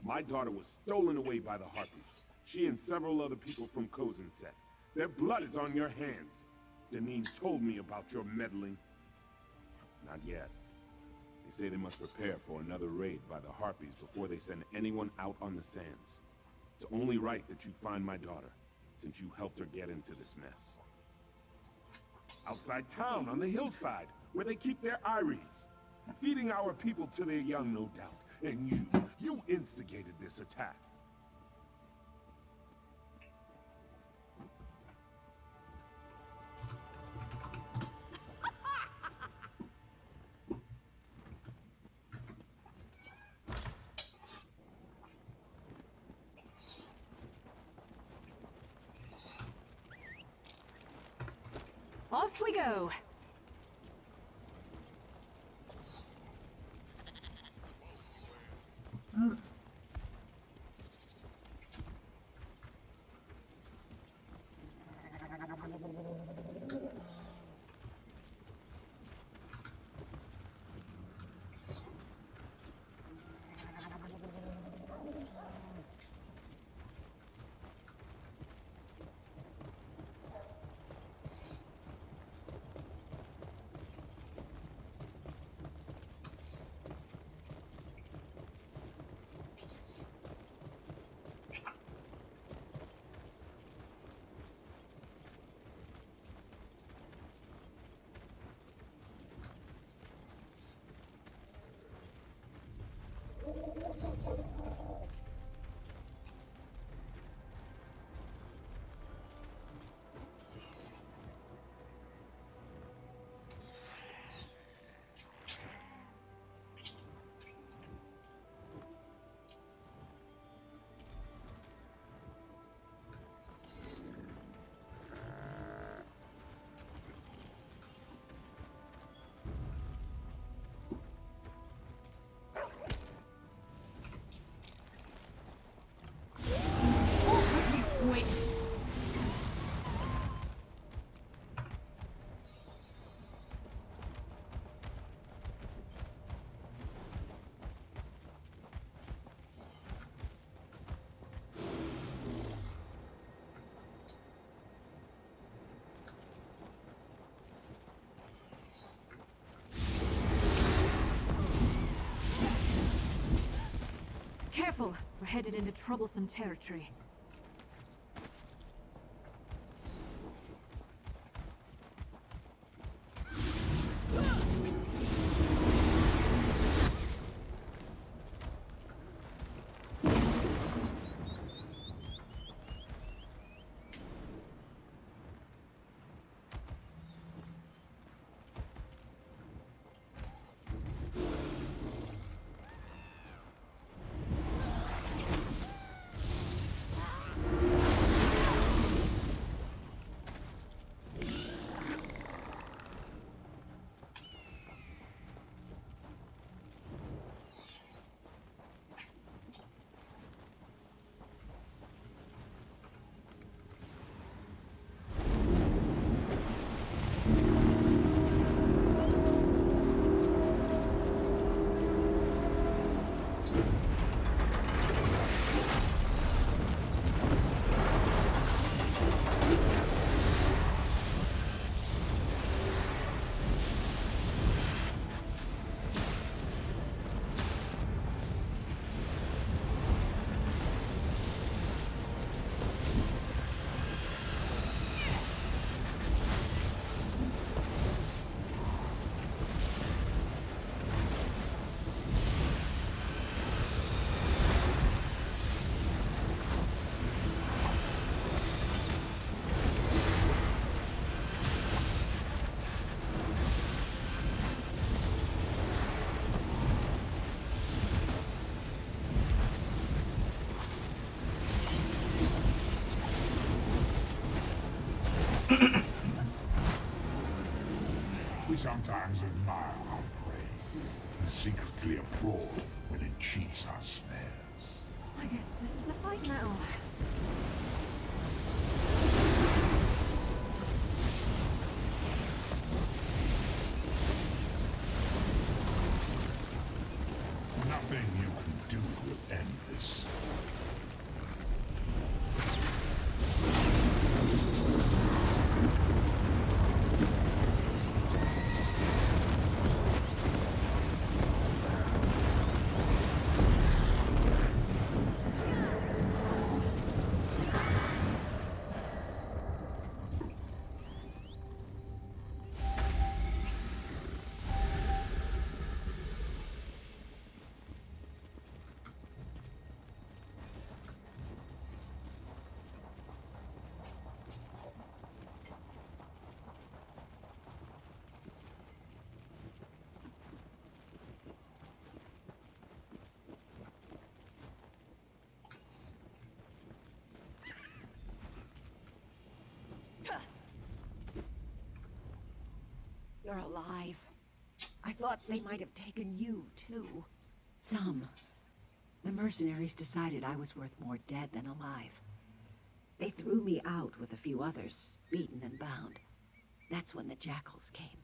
My daughter was stolen away by the Harpies. She and several other people from Kozen set. Their blood is on your hands. Deneen told me about your meddling. Not yet. They say they must prepare for another raid by the Harpies before they send anyone out on the sands. It's only right that you find my daughter, since you helped her get into this mess. Outside town, on the hillside, where they keep their eyries. Feeding our people to their young, no doubt. And you instigated this attack. Off we go! Careful! We're headed into troublesome territory. We sometimes admire our prey, and secretly applaud when it cheats our snares. I guess this is a fight now. Nothing you can do will end this. You're alive. I thought they might have taken you, too. Some. The mercenaries decided I was worth more dead than alive. They threw me out with a few others, beaten and bound. That's when the jackals came.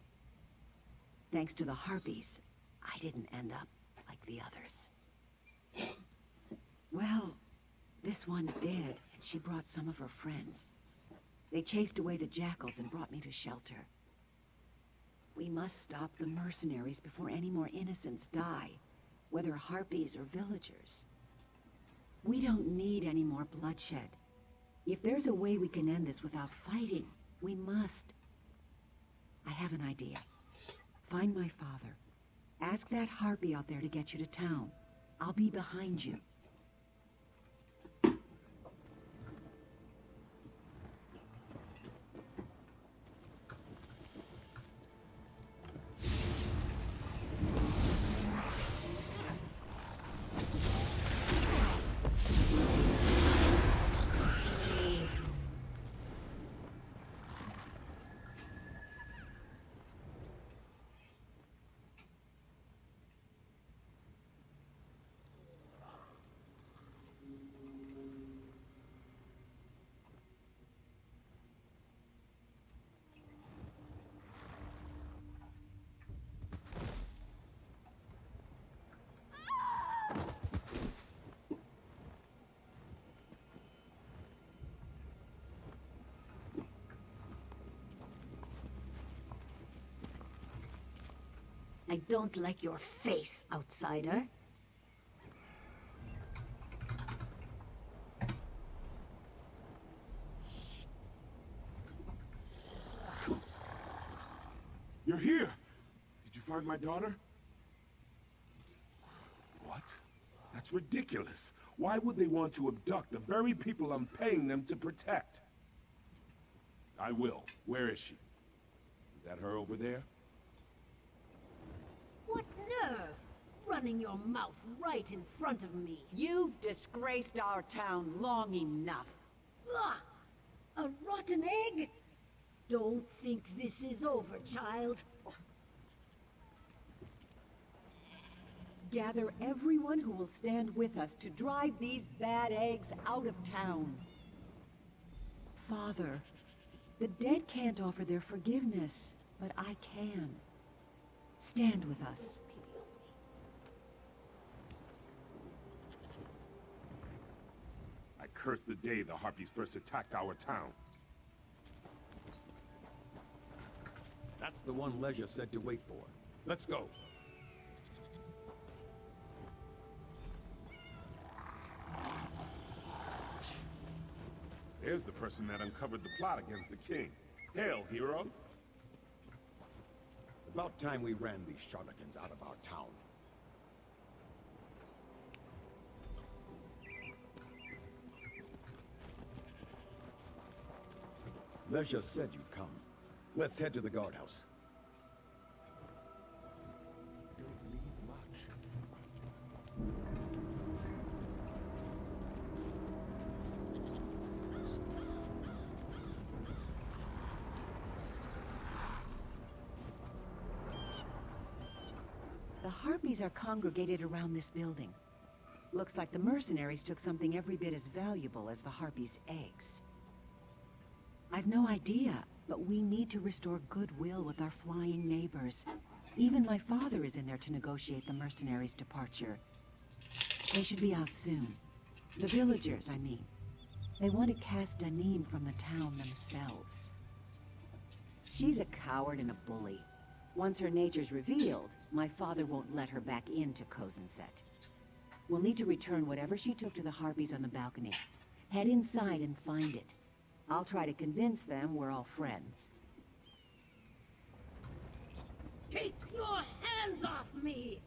Thanks to the harpies, I didn't end up like the others. Well, this one did, and she brought some of her friends. They chased away the jackals and brought me to shelter. We must stop the mercenaries before any more innocents die, whether harpies or villagers. We don't need any more bloodshed. If there's a way we can end this without fighting, we must. I have an idea. Find my father. Ask that harpy out there to get you to town. I'll be behind you. I don't like your face, outsider. You're here! Did you find my daughter? What? That's ridiculous. Why would they want to abduct the very people I'm paying them to protect? I will. Where is she? Is that her over there? What nerve! Running your mouth right in front of me. You've disgraced our town long enough. Ah! A rotten egg? Don't think this is over, child. Gather everyone who will stand with us to drive these bad eggs out of town. Father, the dead can't offer their forgiveness, but I can. Stand with us. I curse the day the Harpies first attacked our town. That's the one Leisure said to wait for. Let's go. There's the person that uncovered the plot against the king. Hail, hero! About time we ran these charlatans out of our town. Leisure said you'd come. Let's head to the guardhouse. Don't leave much. The harpies are congregated around this building. Looks like the mercenaries took something every bit as valuable as the harpies' eggs. I've no idea, but we need to restore goodwill with our flying neighbors. Even my father is in there to negotiate the mercenaries' departure. They should be out soon. The villagers, I mean. They want to cast Danim from the town themselves. She's a coward and a bully. Once her nature's revealed, my father won't let her back into Kozenset. We'll need to return whatever she took to the harpies on the balcony. Head inside and find it. I'll try to convince them we're all friends. Take your hands off me!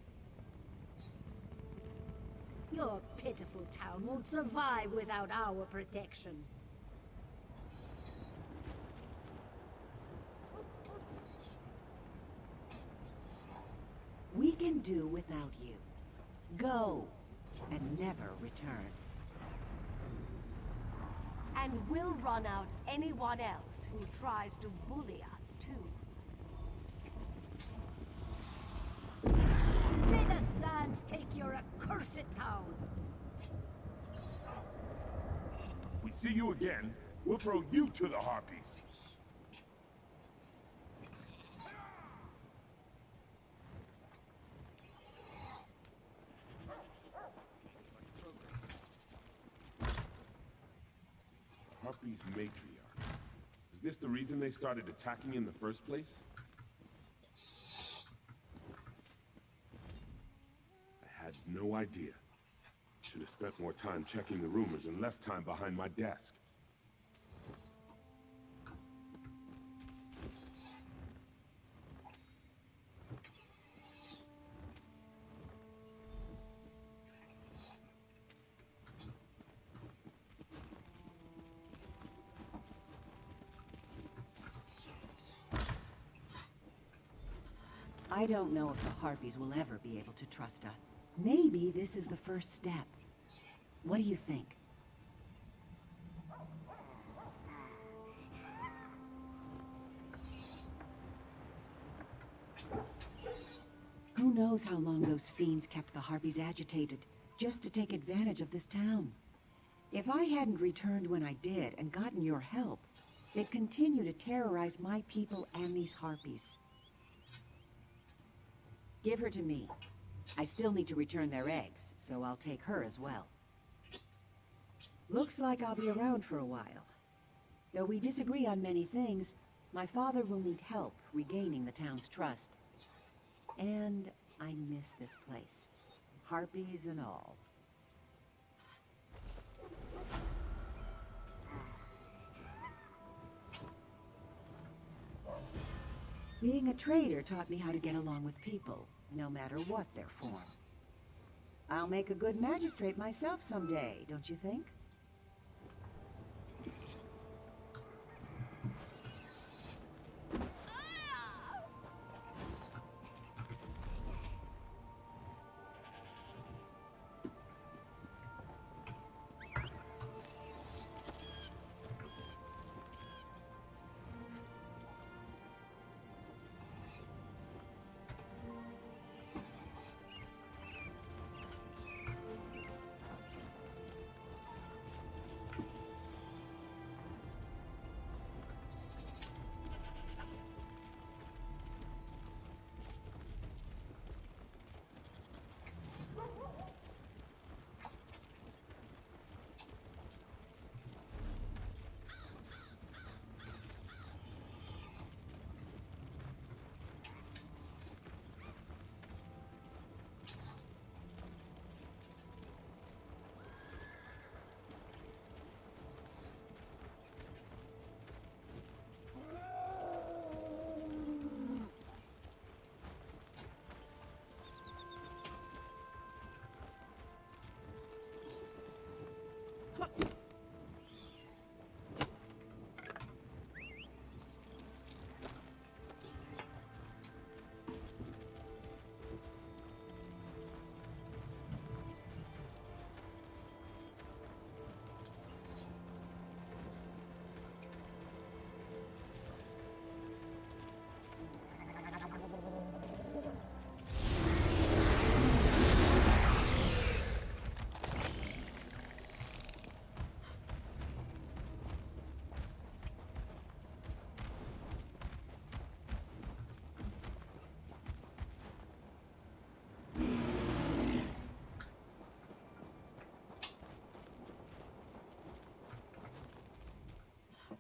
Your pitiful town won't survive without our protection. We can do without you. Go, and never return. And we'll run out anyone else who tries to bully us, too. May the sands take your accursed town! If we see you again, we'll throw you to the Harpies. Harpies matriarch. Is this the reason they started attacking in the first place? I had no idea. Should have spent more time checking the rumors and less time behind my desk. I don't know if the Harpies will ever be able to trust us. Maybe this is the first step. What do you think? Who knows how long those fiends kept the Harpies agitated, just to take advantage of this town. If I hadn't returned when I did and gotten your help, they'd continue to terrorize my people and these Harpies. Give her to me. I still need to return their eggs, so I'll take her as well. Looks like I'll be around for a while. Though we disagree on many things, my father will need help regaining the town's trust. And I miss this place. Harpies and all. Being a trader taught me how to get along with people, no matter what their form. I'll make a good magistrate myself someday, don't you think?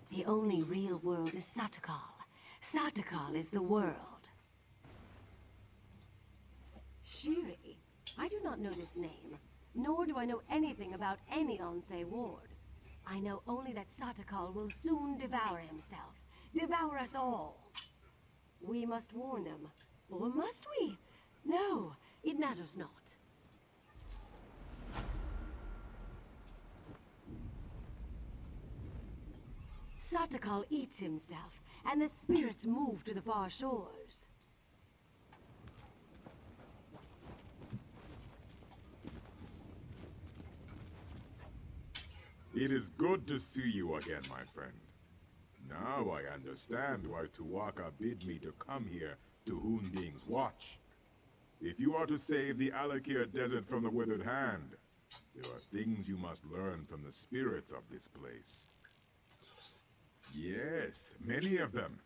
The only real world is Satakal. Satakal is the world. Shiri? I do not know this name, nor do I know anything about any Onse ward. I know only that Satakal will soon devour himself. Devour us all. We must warn them. Or must we? No, it matters not. Satakal eats himself, and the spirits move to the far shores. It is good to see you again, my friend. Now I understand why Tuwaka bid me to come here to Hunding's watch. If you are to save the Alik'r desert from the Withered Hand, there are things you must learn from the spirits of this place. Yes, many of them.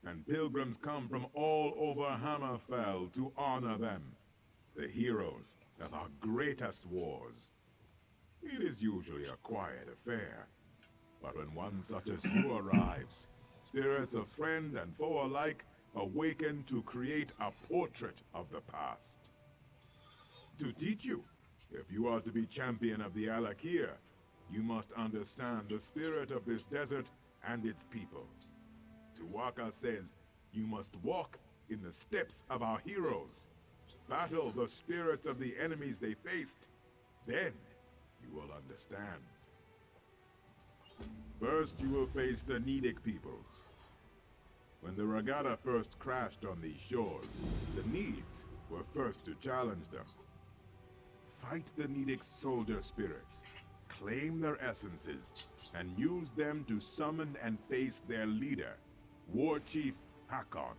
And pilgrims come from all over Hammerfell to honor them, the heroes of our greatest wars. It is usually a quiet affair, but when one such as you arrives, spirits of friend and foe alike awaken to create a portrait of the past. To teach you, if you are to be champion of the Alik'r, you must understand the spirit of this desert and its people. Tuwaka says you must walk in the steps of our heroes, battle the spirits of the enemies they faced. Then you will understand. First, you will face the Nidic peoples. When the Regatta first crashed on these shores, the Needs were first to challenge them. Fight the Nidic soldier spirits, claim their essences, and use them to summon and face their leader, War Chief Hakon.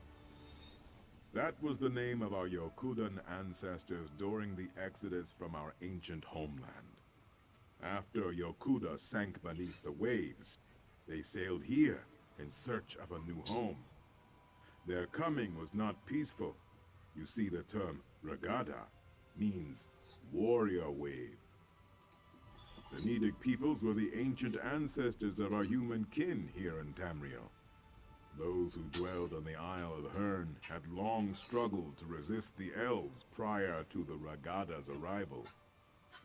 That was the name of our Yokudan ancestors during the exodus from our ancient homeland. After Yokuda sank beneath the waves, they sailed here in search of a new home. Their coming was not peaceful. You see, the term Regatta means warrior wave. The Nidic peoples were the ancient ancestors of our human kin here in Tamriel. Those who dwelled on the Isle of Hern had long struggled to resist the elves prior to the Regatta's arrival.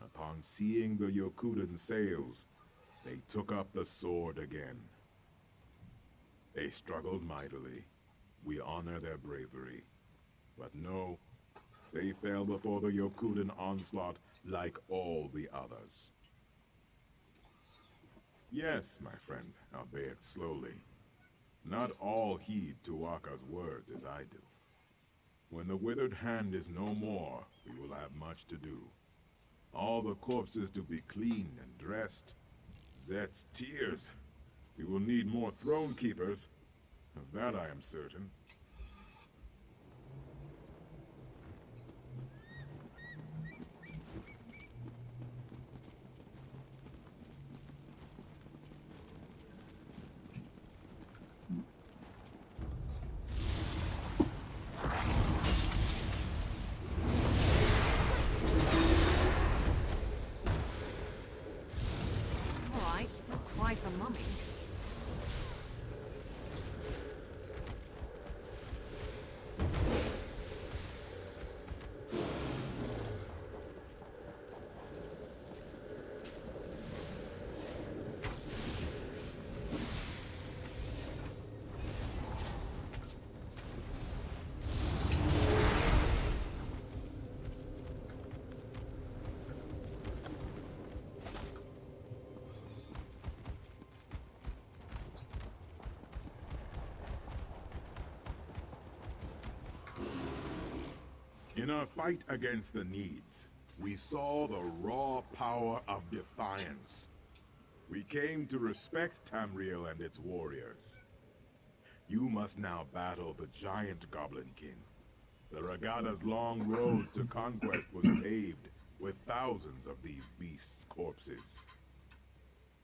Upon seeing the Yokudan sails, they took up the sword again. They struggled mightily. We honor their bravery. But no, they fell before the Yokudan onslaught like all the others. Yes, my friend, albeit slowly. Not all heed Tuwaka's words as I do. When the Withered Hand is no more, we will have much to do. All the corpses to be cleaned and dressed. Zet's tears. We will need more throne keepers. Of that I am certain. In our fight against the Needs, we saw the raw power of defiance. We came to respect Tamriel and its warriors. You must now battle the giant Goblinkin. The Regatta's long road to conquest was paved with thousands of these beasts' corpses.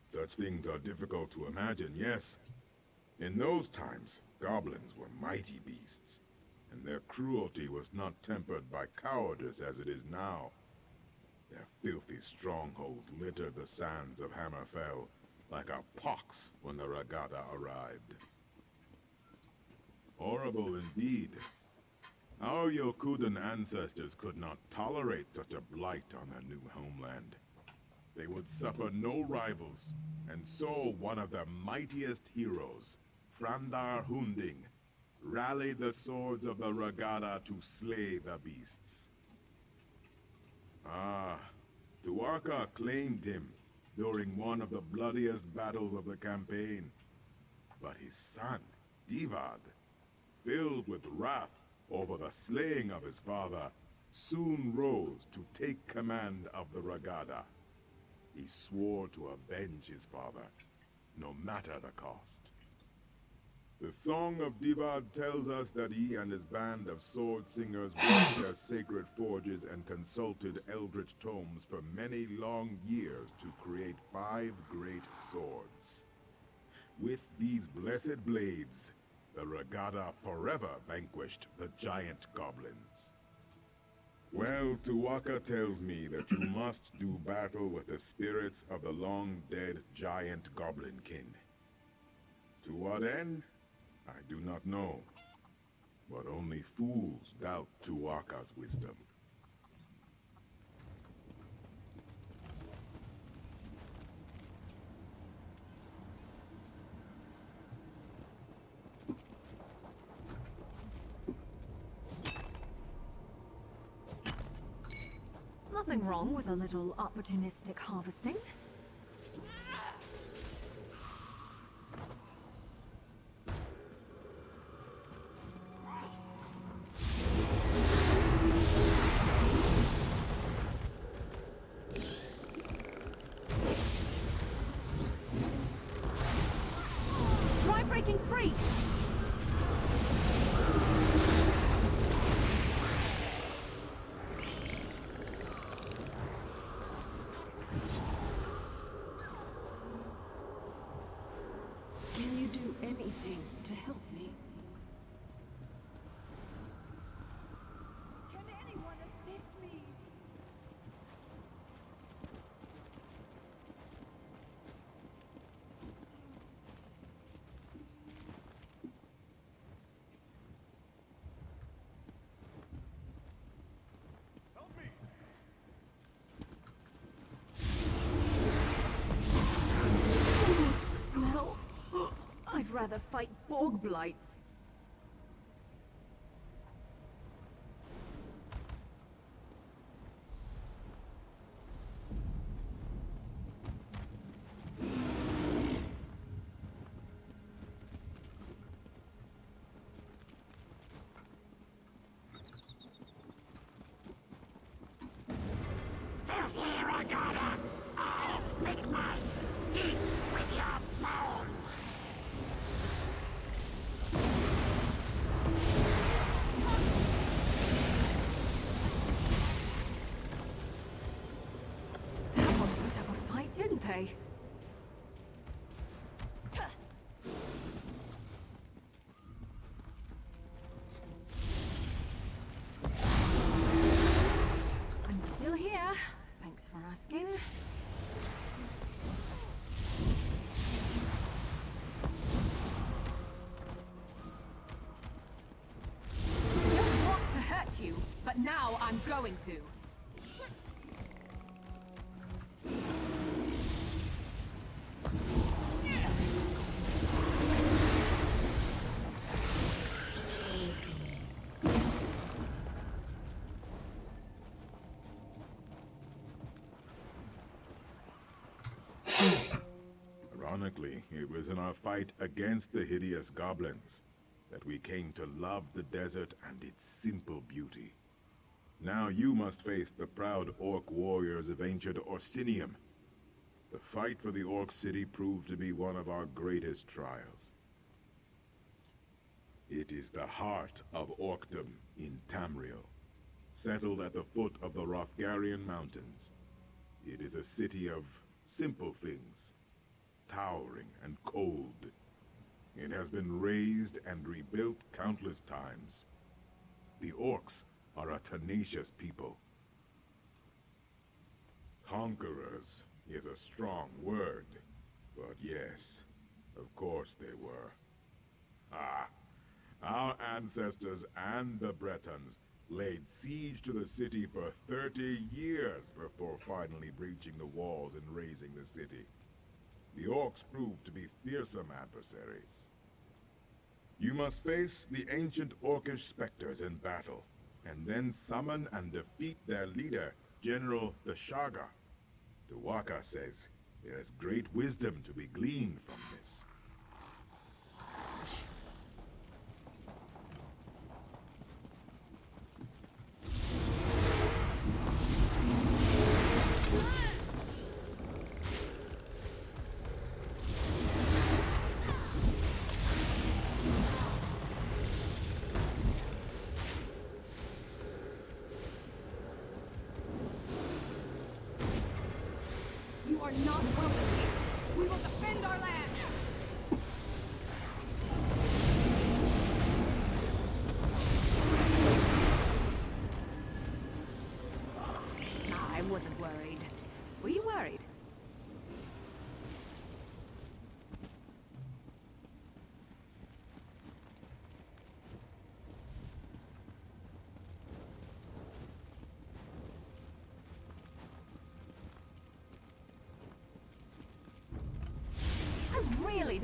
Such things are difficult to imagine, yes. In those times, goblins were mighty beasts, and their cruelty was not tempered by cowardice as it is now. Their filthy strongholds littered the sands of Hammerfell like a pox when the Regatta arrived. Horrible indeed. Our Yokudan ancestors could not tolerate such a blight on their new homeland. They would suffer no rivals, and so one of their mightiest heroes, Frandar Hunding, rallied the swords of the Regatta to slay the beasts. Ah, Tuwaka claimed him during one of the bloodiest battles of the campaign. But his son, Divad, filled with wrath over the slaying of his father, soon rose to take command of the Regatta. He swore to avenge his father, no matter the cost. The Song of Divad tells us that he and his band of sword singers worked their sacred forges and consulted eldritch tomes for many long years to create 5 great swords. With these blessed blades, the Regatta forever vanquished the giant goblins. Well, Tuwaka tells me that you must do battle with the spirits of the long-dead giant goblinkin. To what end? I do not know, but only fools doubt Tuwaka's wisdom. Nothing wrong with a little opportunistic harvesting. Try breaking free! Can you do anything to help me? Can anyone assist me? Smell? I'd rather fight Borg blights. Here I got it! I'll pick my teeth with your bones! That one put up a fight, didn't they? I'm still here. Thanks for asking. I don't want to hurt you, but now I'm going to. Ironically, it was in our fight against the hideous goblins that we came to love the desert and its simple beauty. Now you must face the proud orc warriors of ancient Orsinium. The fight for the orc city proved to be one of our greatest trials. It is the heart of Orcdom in Tamriel, settled at the foot of the Rothgarian Mountains. It is a city of simple things, towering and cold. It has been razed and rebuilt countless times. The orcs are a tenacious people. Conquerors is a strong word, but yes, of course they were. Our ancestors and the Bretons laid siege to the city for 30 years before finally breaching the walls and razing the city. The orcs proved to be fearsome adversaries. You must face the ancient orcish specters in battle, and then summon and defeat their leader, General Thashaga. Tuwaka says there is great wisdom to be gleaned from this.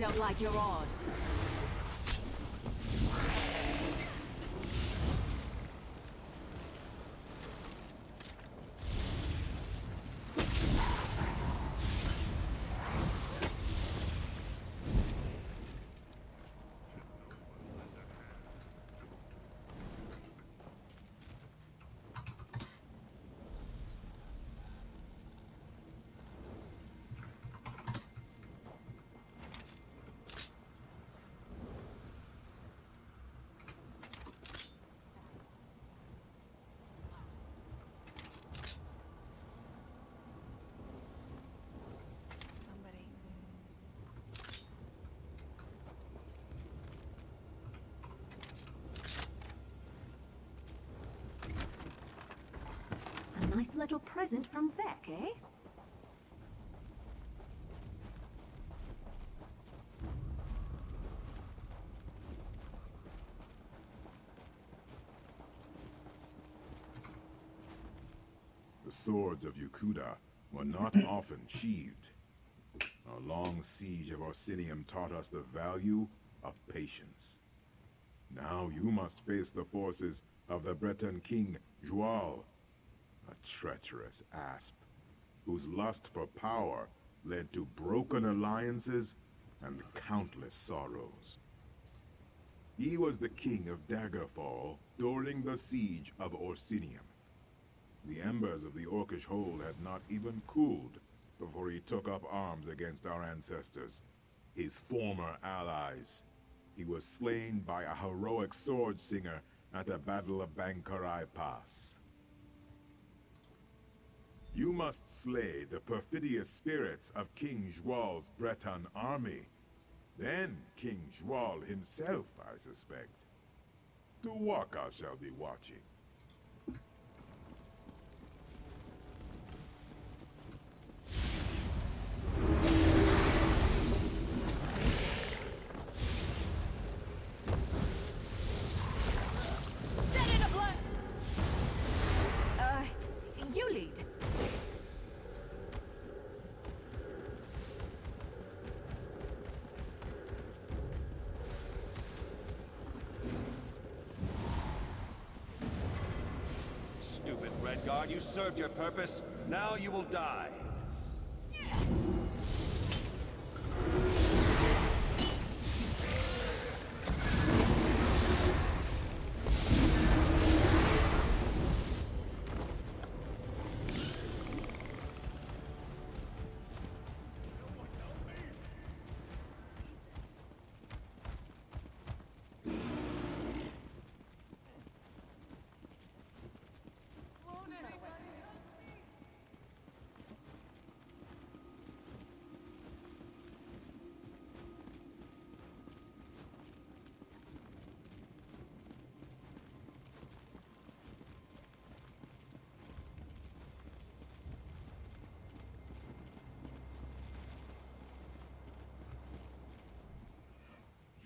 don't like your odds. A nice little present from Vec, eh? The swords of Yukuda were not often sheathed. A long siege of Orsinium taught us the value of patience. Now you must face the forces of the Breton king, Joal, a treacherous asp, whose lust for power led to broken alliances and countless sorrows. He was the king of Daggerfall during the siege of Orsinium. The embers of the Orcish hold had not even cooled before he took up arms against our ancestors, his former allies. He was slain by a heroic sword singer at the Battle of Bankarai Pass. You must slay the perfidious spirits of King Joal's Breton army. Then King Joal himself, I suspect. Tuwaka shall be watching. You lead. Stupid Redguard, you served your purpose. Now you will die.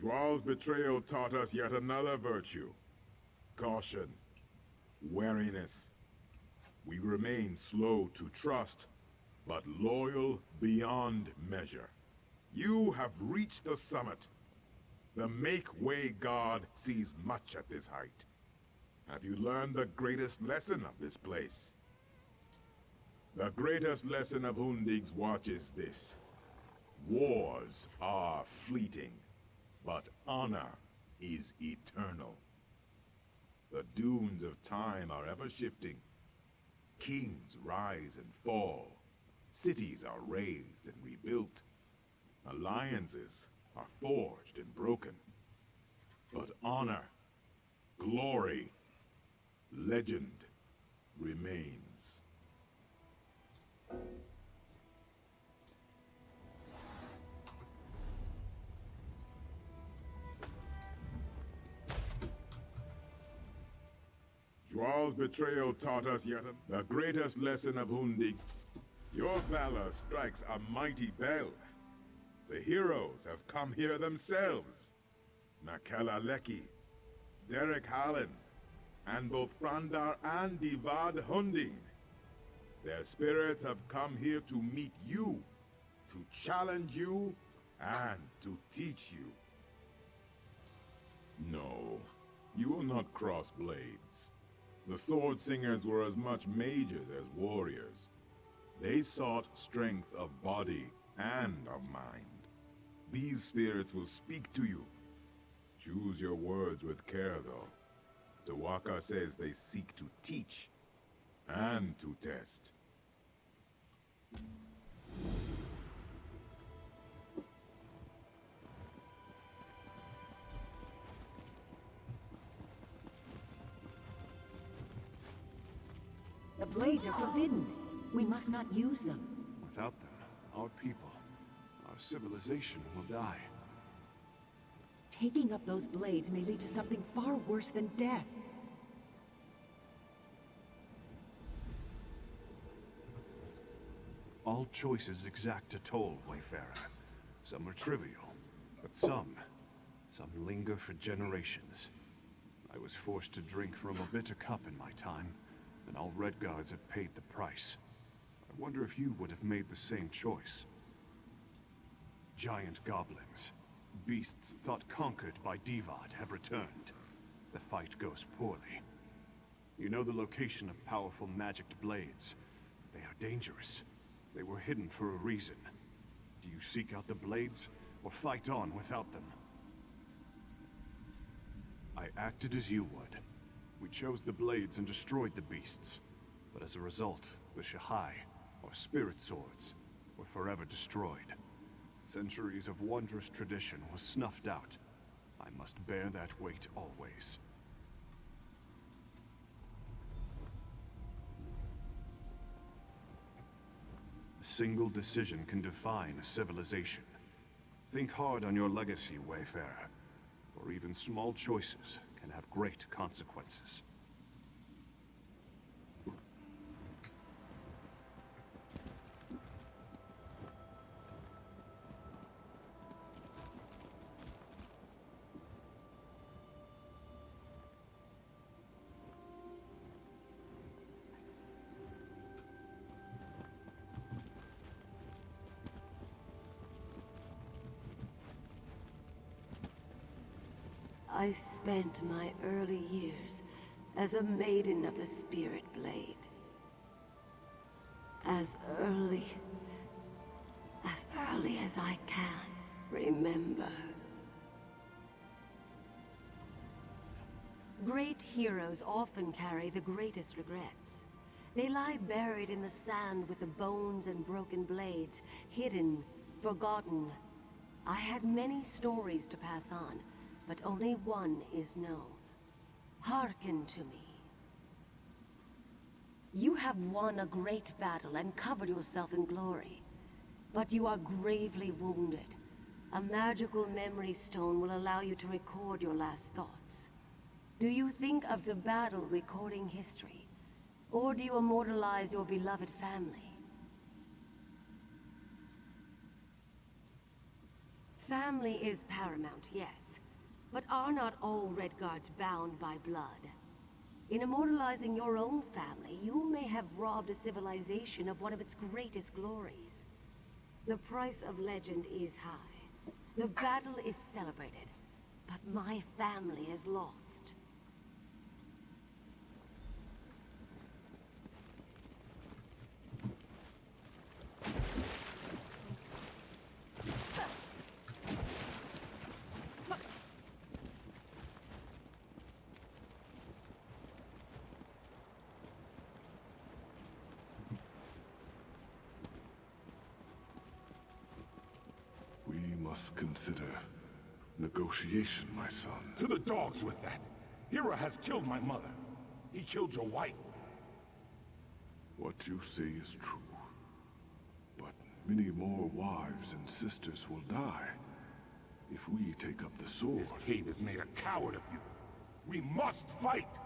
Joal's betrayal taught us yet another virtue. Caution. Wariness. We remain slow to trust, but loyal beyond measure. You have reached the summit. The Make-Way God sees much at this height. Have you learned the greatest lesson of this place? The greatest lesson of Hundig's watch is this. Wars are fleeting, but honor is eternal. The dunes of time are ever shifting. Kings rise and fall. Cities are raised and rebuilt. Alliances are forged and broken. But honor, glory, legend remains. Joal's betrayal taught us yet the greatest lesson of Hundig. Your valor strikes a mighty bell. The heroes have come here themselves. Nakela Leki, Derek Hallen, and both Frandar and Divad Hunding. Their spirits have come here to meet you, to challenge you, and to teach you. No, you will not cross blades. The sword singers were as much mages as warriors. They sought strength of body and of mind. These spirits will speak to you. Choose your words with care, though. Tawaka says they seek to teach and to test. The blades are forbidden. We must not use them. Without them, our people, our civilization will die. Taking up those blades may lead to something far worse than death. All choices exact a toll, Wayfarer. Some are trivial, but some linger for generations. I was forced to drink from a bitter cup in my time, and all Redguards have paid the price. I wonder if you would have made the same choice. Giant goblins, beasts thought conquered by Divad, have returned. The fight goes poorly. You know the location of powerful magicked blades. They are dangerous. They were hidden for a reason. Do you seek out the blades, or fight on without them? I acted as you would. We chose the blades and destroyed the beasts. But as a result, the Shahai, or spirit swords, were forever destroyed. Centuries of wondrous tradition was snuffed out. I must bear that weight always. A single decision can define a civilization. Think hard on your legacy, Wayfarer, for even small choices can have great consequences. I spent my early years as a maiden of the Spirit Blade. As early as I can remember. Great heroes often carry the greatest regrets. They lie buried in the sand with the bones and broken blades, hidden, forgotten. I had many stories to pass on, but only one is known. Hearken to me. You have won a great battle and covered yourself in glory, but you are gravely wounded. A magical memory stone will allow you to record your last thoughts. Do you think of the battle recording history, or do you immortalize your beloved family? Family is paramount, yes. But are not all Redguards bound by blood? In immortalizing your own family, you may have robbed a civilization of one of its greatest glories. The price of legend is high. The battle is celebrated, but my family is lost. Consider negotiation, my son. To the dogs with that! Hira has killed my mother. He killed your wife. What you say is true. But many more wives and sisters will die if we take up the sword. This cave has made a coward of you. We must fight!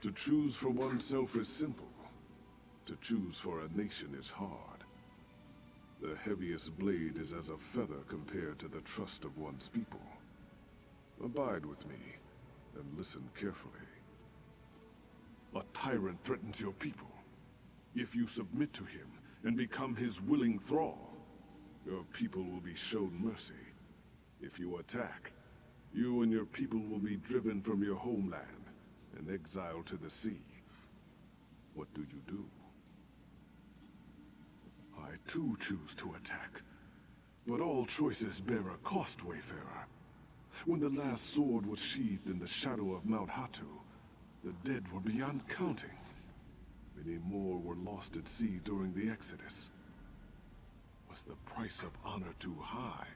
To choose for oneself is simple. To choose for a nation is hard. The heaviest blade is as a feather compared to the trust of one's people. Abide with me, and listen carefully. A tyrant threatens your people. If you submit to him and become his willing thrall, your people will be shown mercy. If you attack, you and your people will be driven from your homeland and exiled to the sea. What do you do? I too choose to attack, but all choices bear a cost, Wayfarer. When the last sword was sheathed in the shadow of Mount Hatu, the dead were beyond counting. Many more were lost at sea during the Exodus. Was the price of honor too high?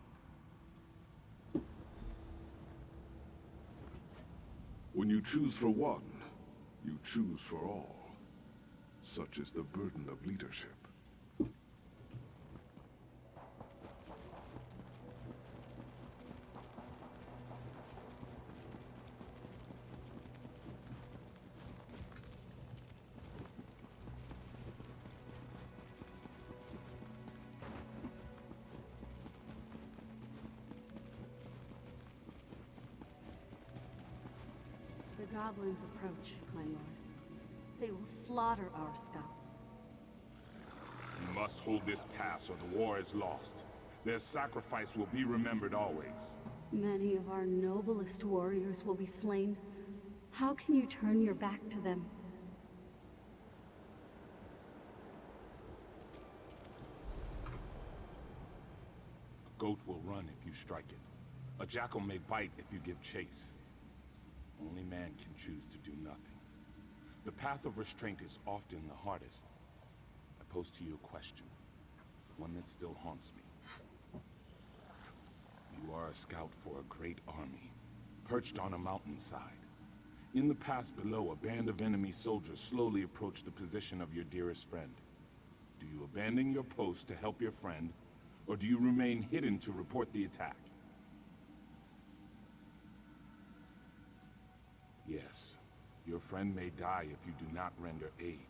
When you choose for one, you choose for all. Such is the burden of leadership. The goblins approach, my lord. They will slaughter our scouts. You must hold this pass or the war is lost. Their sacrifice will be remembered always. Many of our noblest warriors will be slain. How can you turn your back to them? A goat will run if you strike it. A jackal may bite if you give chase. Only man can choose to do nothing. The path of restraint is often the hardest. I pose to you a question, one that still haunts me. You are a scout for a great army, perched on a mountainside. In the pass below, a band of enemy soldiers slowly approach the position of your dearest friend. Do you abandon your post to help your friend, or do you remain hidden to report the attack? Yes, your friend may die if you do not render aid.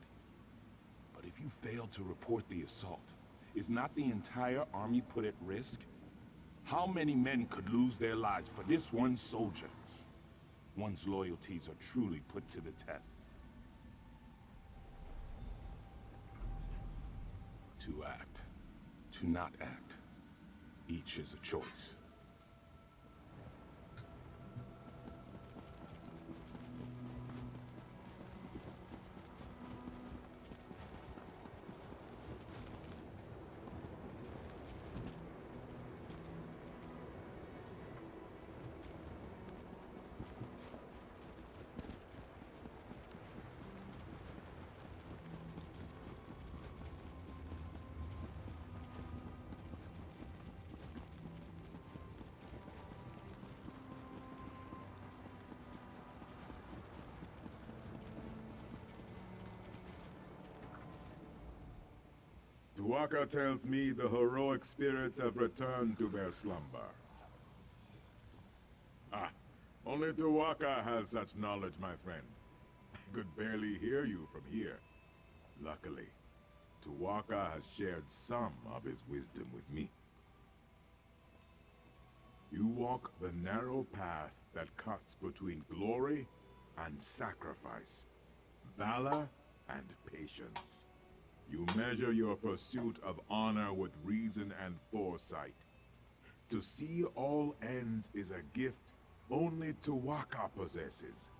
But if you fail to report the assault, is not the entire army put at risk? How many men could lose their lives for this one soldier? One's loyalties are truly put to the test. To act, to not act, each is a choice. Tuaka tells me the heroic spirits have returned to their slumber. Ah, only Tuaka has such knowledge, my friend. I could barely hear you from here. Luckily, Tuaka has shared some of his wisdom with me. You walk the narrow path that cuts between glory and sacrifice, valor and patience. You measure your pursuit of honor with reason and foresight. To see all ends is a gift only Tuaka possesses.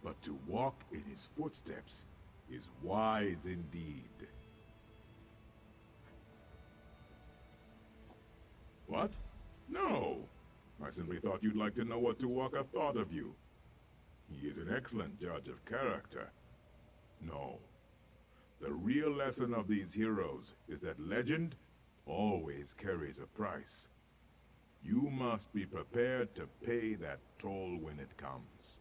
But to walk in his footsteps is wise indeed. What? No! I simply thought you'd like to know what Tuaka thought of you. He is an excellent judge of character. No. The real lesson of these heroes is that legend always carries a price. You must be prepared to pay that toll when it comes.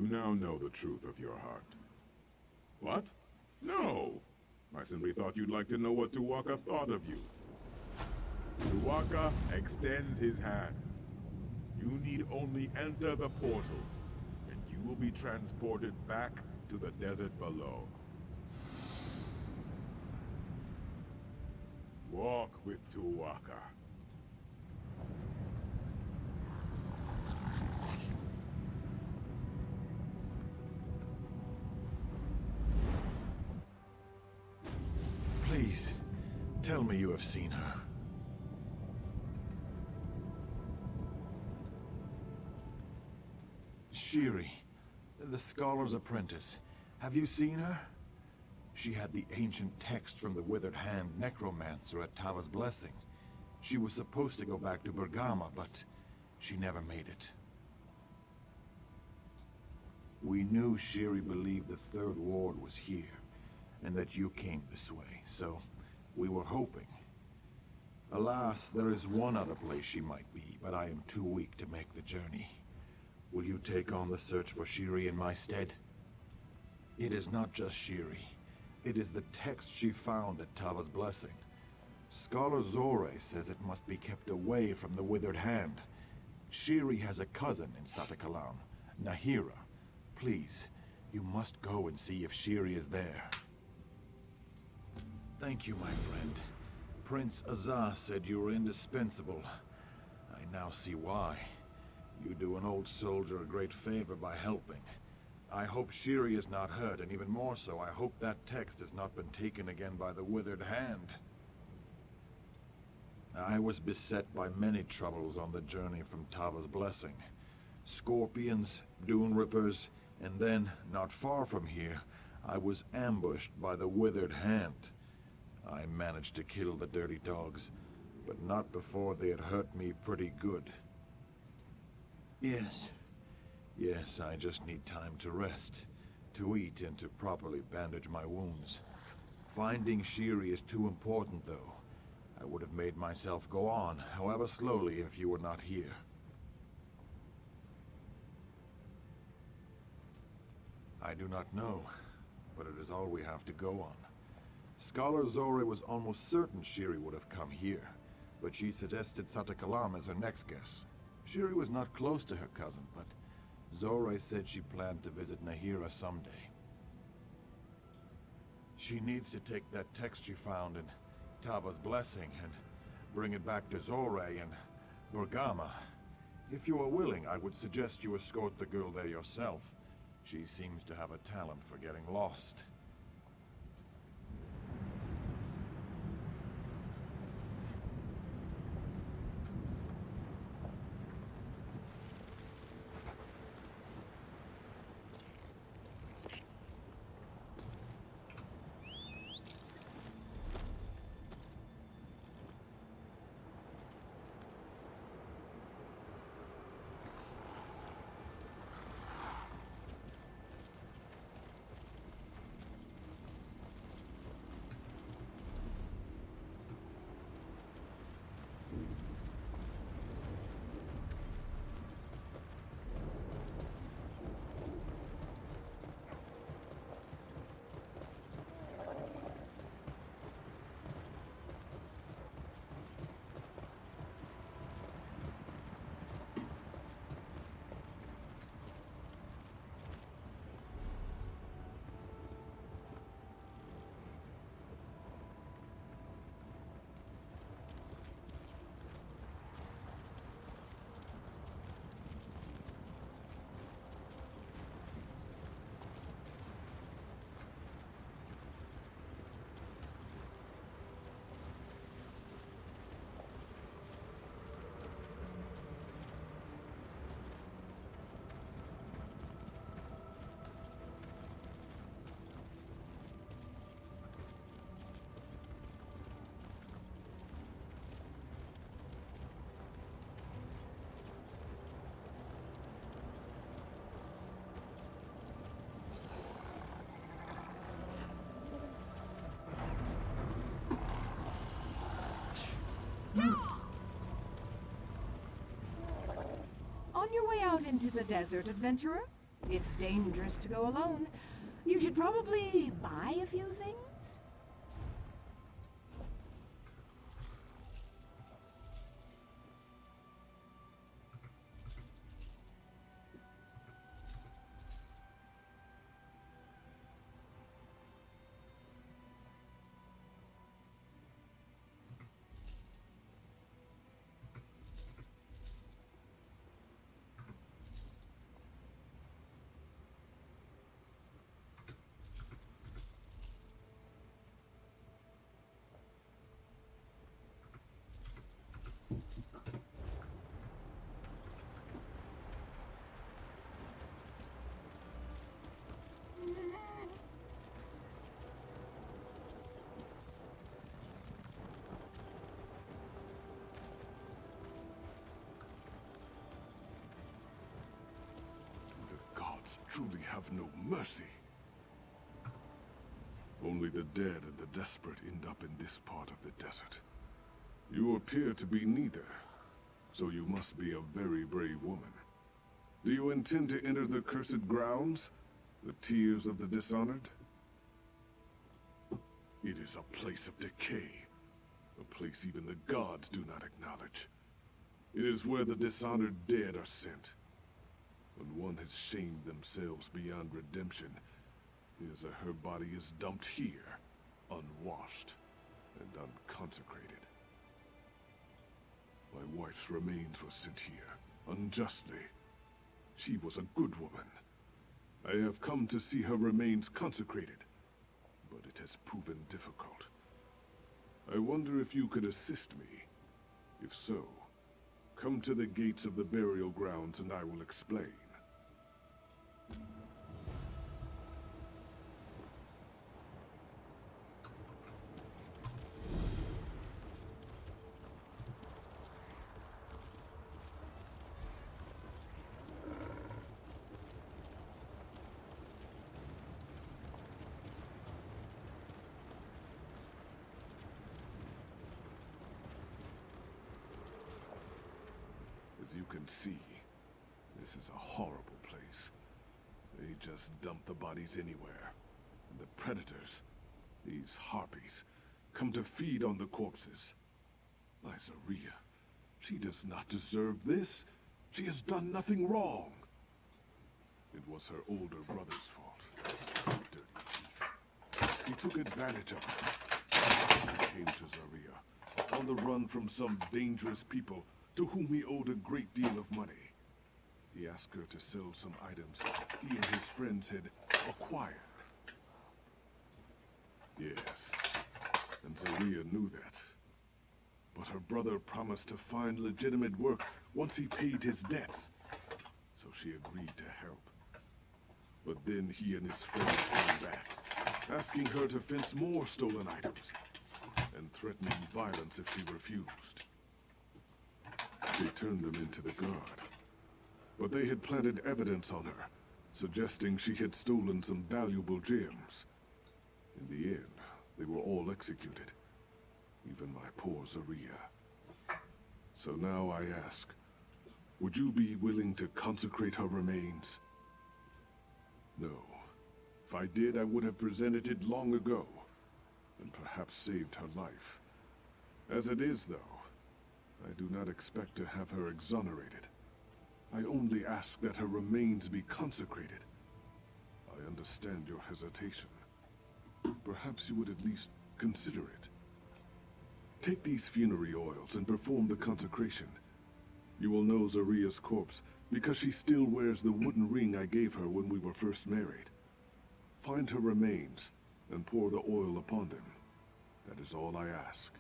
now know the truth of your heart. What? No! I simply thought you'd like to know what Tuwaka thought of you. Tuwaka extends his hand. You need only enter the portal, and you will be transported back to the desert below. Walk with Tuwaka. Please, tell me you have seen her. Shiri, the scholar's apprentice. Have you seen her? She had the ancient text from the Withered Hand necromancer at Tava's Blessing. She was supposed to go back to Bergama, but she never made it. We knew Shiri believed the Third Ward was here, and that you came this way, so we were hoping. Alas, there is one other place she might be, but I am too weak to make the journey. Will you take on the search for Shiri in my stead? It is not just Shiri. It is the text she found at Tava's Blessing. Scholar Zore says it must be kept away from the Withered Hand. Shiri has a cousin in Satakalam, Nahira. Please, you must go and see if Shiri is there. Thank you, my friend. Prince Azah said you were indispensable. I now see why. You do an old soldier a great favor by helping. I hope Shiri is not hurt, and even more so, I hope that text has not been taken again by the Withered Hand. I was beset by many troubles on the journey from Tava's Blessing. Scorpions, dune rippers, and then, not far from here, I was ambushed by the Withered Hand. I managed to kill the dirty dogs, but not before they had hurt me pretty good. Yes, I just need time to rest, to eat, and to properly bandage my wounds. Finding Shiri is too important, though. I would have made myself go on, however slowly, if you were not here. I do not know, but it is all we have to go on. Scholar Zore was almost certain Shiri would have come here, but she suggested Satakalam as her next guess. Shiri was not close to her cousin, but Zore said she planned to visit Nahira someday. She needs to take that text she found in Tava's Blessing and bring it back to Zore and Bergama. If you are willing, I would suggest you escort the girl there yourself. She seems to have a talent for getting lost. On your way out into the desert, adventurer? It's dangerous to go alone. You should probably buy a few things. The gods truly have no mercy. Only the dead and the desperate end up in this part of the desert. You appear to be neither, so you must be a very brave woman. Do you intend to enter the cursed grounds? The tears of the dishonored? It is a place of decay. A place even the gods do not acknowledge. It is where the dishonored dead are sent. When one has shamed themselves beyond redemption, her body is dumped here, unwashed and unconsecrated. My wife's remains were sent here, unjustly. She was a good woman. I have come to see her remains consecrated, but it has proven difficult. I wonder if you could assist me. If so, come to the gates of the burial grounds and I will explain. As you can see, this is a horrible place. They just dump the bodies anywhere. And the predators, these harpies, come to feed on the corpses. Lysaria, she does not deserve this. She has done nothing wrong. It was her older brother's fault. Dirty cheat. He took advantage of her. He came to Zaria, on the run from some dangerous people to whom he owed a great deal of money. He asked her to sell some items he and his friends had acquired. Yes, and Zaria knew that. But her brother promised to find legitimate work once he paid his debts, so she agreed to help. But then he and his friends came back, asking her to fence more stolen items, and threatening violence if she refused. They turned them into the guard. But they had planted evidence on her, suggesting she had stolen some valuable gems. In the end, they were all executed. Even my poor Zaria. So now I ask, would you be willing to consecrate her remains? No. If I did, I would have presented it long ago, and perhaps saved her life. As it is, though, I do not expect to have her exonerated. I only ask that her remains be consecrated. I understand your hesitation. Perhaps you would at least consider it. Take these funerary oils and perform the consecration. You will know Zaria's corpse because she still wears the wooden ring I gave her when we were first married. Find her remains and pour the oil upon them. That is all I ask.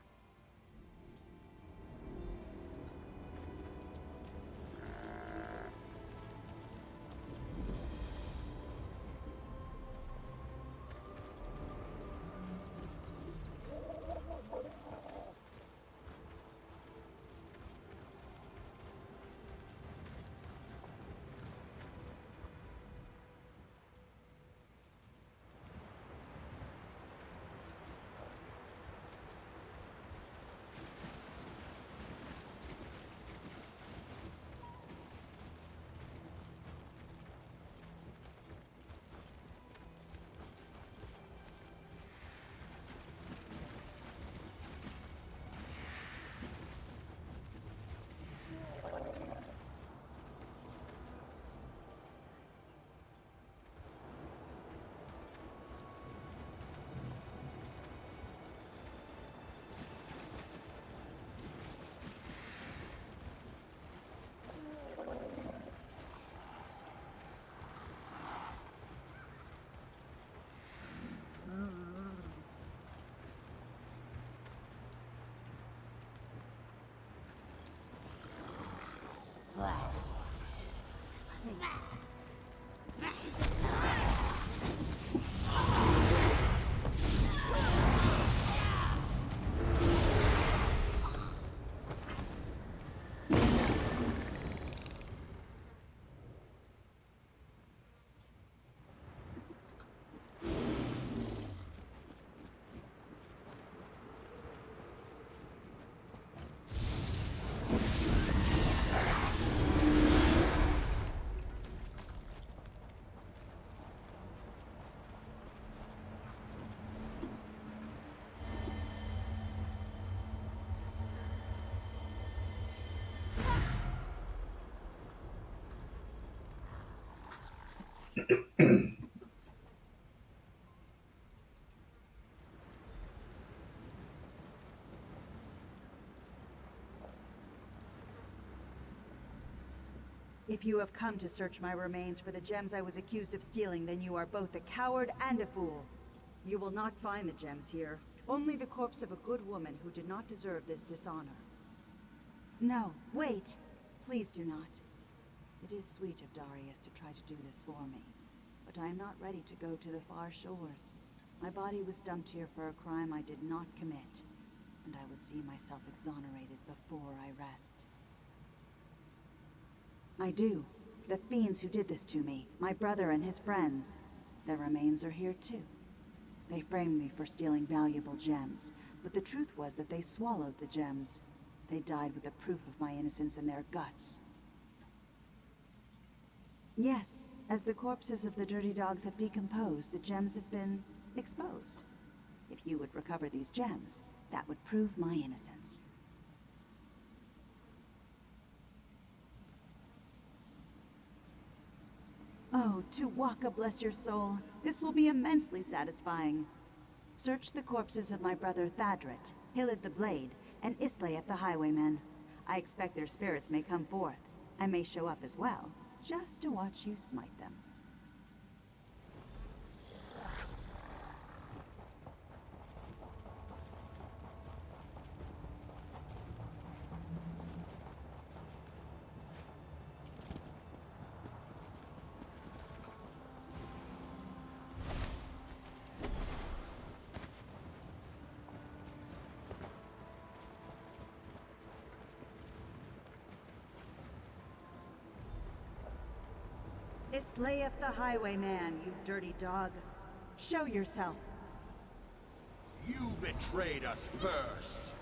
If you have come to search my remains for the gems I was accused of stealing, then you are both a coward and a fool. You will not find the gems here. Only the corpse of a good woman who did not deserve this dishonor. No, wait. Please do not. It is sweet of Darius to try to do this for me, but I am not ready to go to the far shores. My body was dumped here for a crime I did not commit, and I would see myself exonerated before I rest. I do. The fiends who did this to me, my brother and his friends, their remains are here too. They framed me for stealing valuable gems, but the truth was that they swallowed the gems. They died with the proof of my innocence in their guts. Yes, as the corpses of the dirty dogs have decomposed, the gems have been exposed. If you would recover these gems, that would prove my innocence. Oh, Tuwaka, bless your soul. This will be immensely satisfying. Search the corpses of my brother Thadret, Hillid the Blade, and Islaeth the Highwayman. I expect their spirits may come forth. I may show up as well, just to watch you smite them. Islaeth the Highwayman, you dirty dog. Show yourself. You betrayed us first.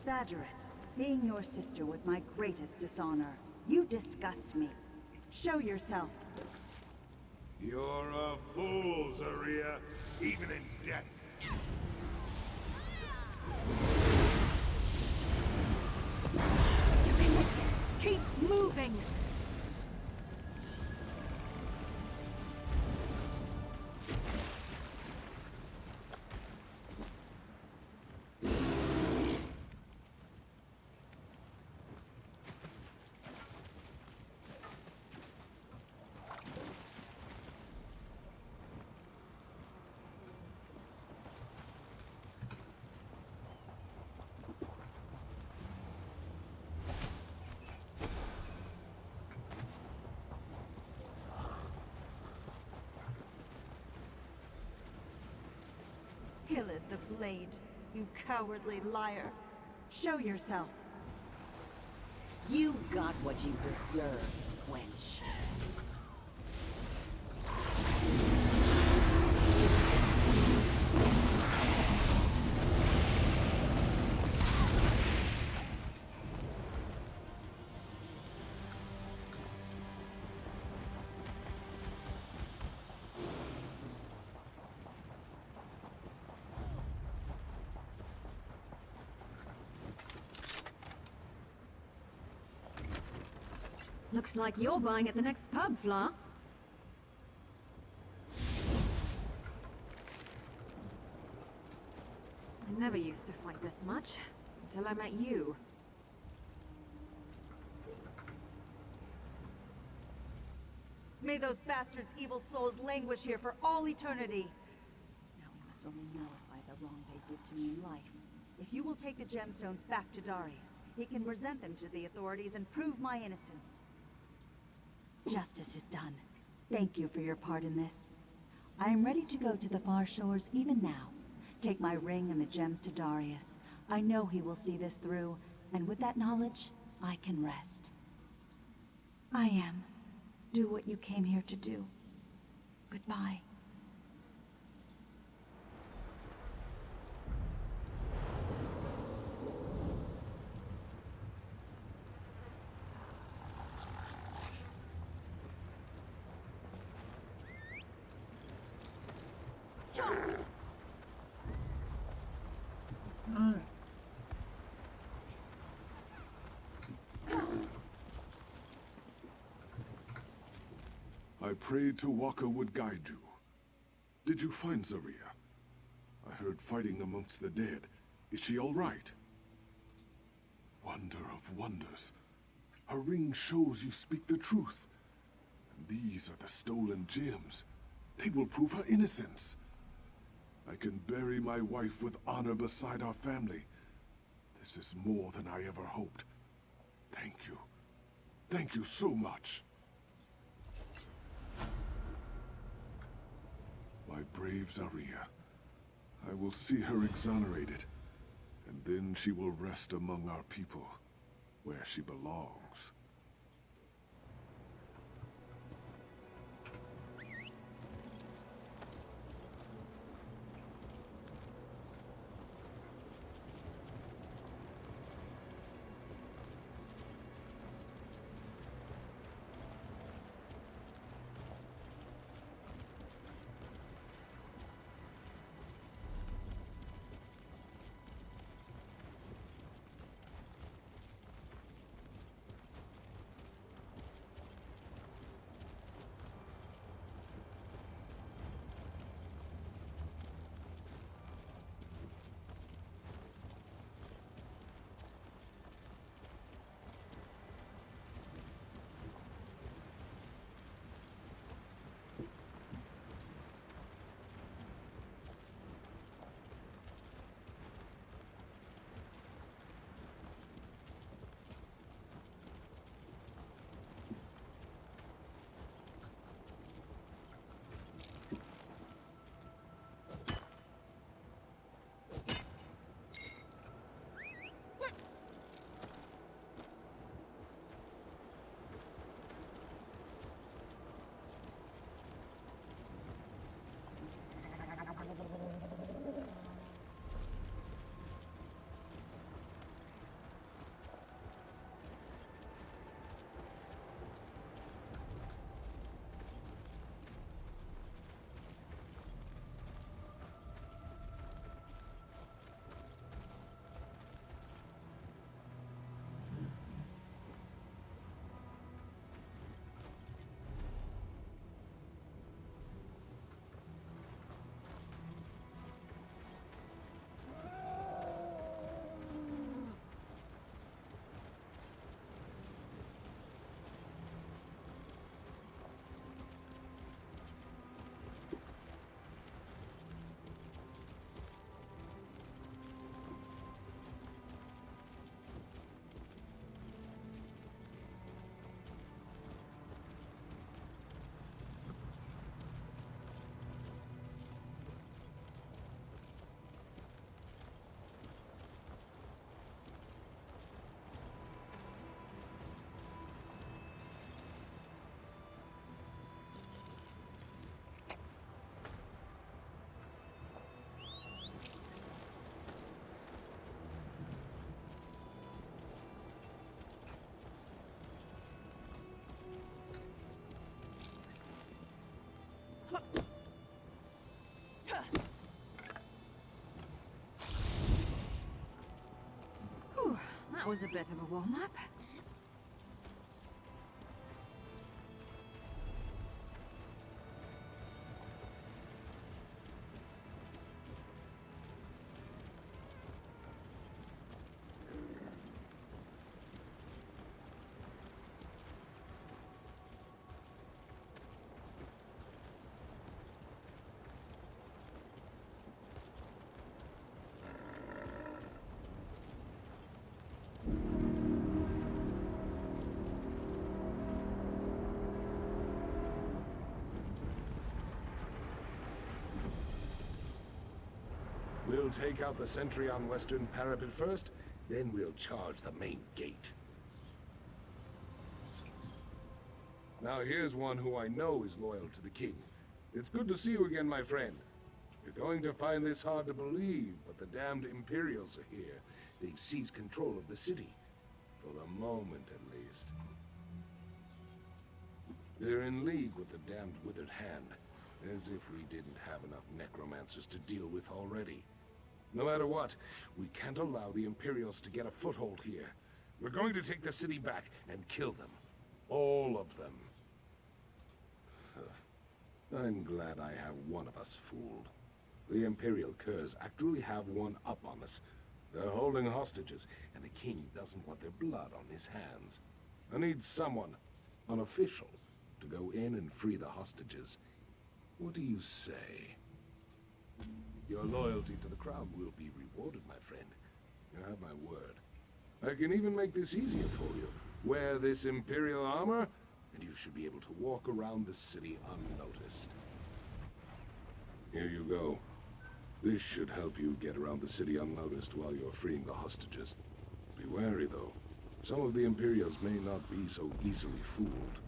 Thadret, being your sister was my greatest dishonor. You disgust me. Show yourself. You're a fool, Zaria, even in death. Keep moving! Hillid the Blade, you cowardly liar. Show yourself. You got what you deserve, wench. Looks like you're buying at the next pub, Fla. I never used to fight this much, until I met you. May those bastards' evil souls languish here for all eternity. Now we must only nullify the wrong they did to me in life. If you will take the gemstones back to Darius, he can present them to the authorities and prove my innocence. Justice is done. Thank you for your part in this. I am ready to go to the far shores even now. Take my ring and the gems to Darius. I know he will see this through, and with that knowledge, I can rest. I am. Do what you came here to do. Goodbye. I prayed Tawaka would guide you. Did you find Zaria? I heard fighting amongst the dead. Is she all right? Wonder of wonders. Her ring shows you speak the truth. And these are the stolen gems. They will prove her innocence. I can bury my wife with honor beside our family. This is more than I ever hoped. Thank you. Thank you so much. My brave Zaria. I will see her exonerated, and then she will rest among our people, where she belongs. Whew, that was a bit of a warm-up. We'll take out the sentry on western parapet first, then we'll charge the main gate. Now here's one who I know is loyal to the king. It's good to see you again, my friend. You're going to find this hard to believe, but the damned Imperials are here. They've seized control of the city. For the moment, at least. They're in league with the damned Withered Hand. As if we didn't have enough necromancers to deal with already. No matter what, we can't allow the Imperials to get a foothold here. We're going to take the city back and kill them. All of them. I'm glad I have one of us fooled. The Imperial Curs actually have one up on us. They're holding hostages, and the king doesn't want their blood on his hands. I need someone, an official, to go in and free the hostages. What do you say? Your loyalty to the crown will be rewarded, my friend. You have my word. I can even make this easier for you. Wear this Imperial armor, and you should be able to walk around the city unnoticed. Here you go. This should help you get around the city unnoticed while you're freeing the hostages. Be wary, though. Some of the Imperials may not be so easily fooled.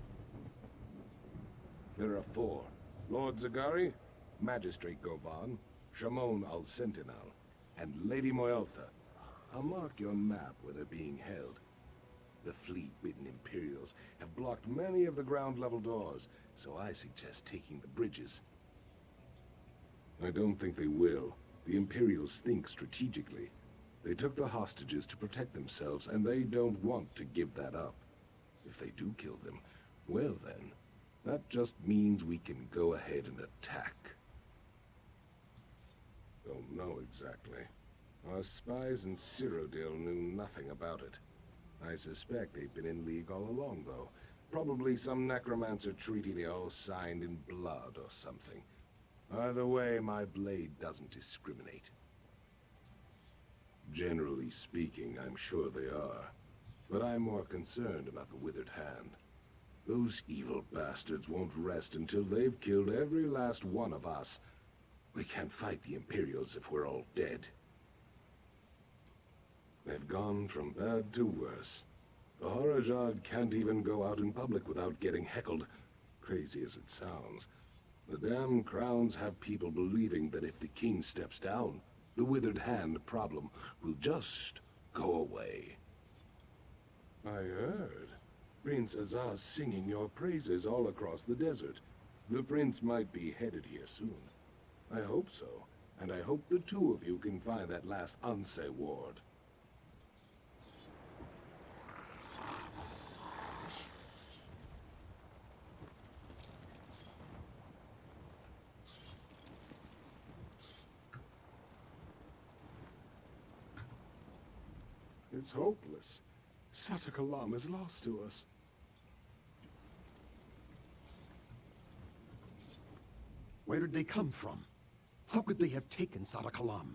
There are 4. Lord Zagari, Magistrate Govan, Shamon al-Sentinel, and Lady Moeltha. I'll mark your map where they're being held. The fleet-bitten Imperials have blocked many of the ground-level doors, so I suggest taking the bridges. I don't think they will. The Imperials think strategically. They took the hostages to protect themselves, and they don't want to give that up. If they do kill them, well then, that just means we can go ahead and attack. Don't know exactly. Our spies in Cyrodiil knew nothing about it. I suspect they've been in league all along, though. Probably some necromancer treaty they all signed in blood or something. Either way, my blade doesn't discriminate. Generally speaking, I'm sure they are. But I'm more concerned about the Withered Hand. Those evil bastards won't rest until they've killed every last one of us. We can't fight the Imperials if we're all dead. They've gone from bad to worse. The Horajad can't even go out in public without getting heckled, crazy as it sounds. The damn crowns have people believing that if the king steps down, the Withered Hand problem will just go away. I heard. Prince Azaz singing your praises all across the desert. The prince might be headed here soon. I hope so, and I hope the 2 of you can find that last Anse ward. It's hopeless. Satakalam is lost to us. Where did they come from? How could they have taken Sadakalam?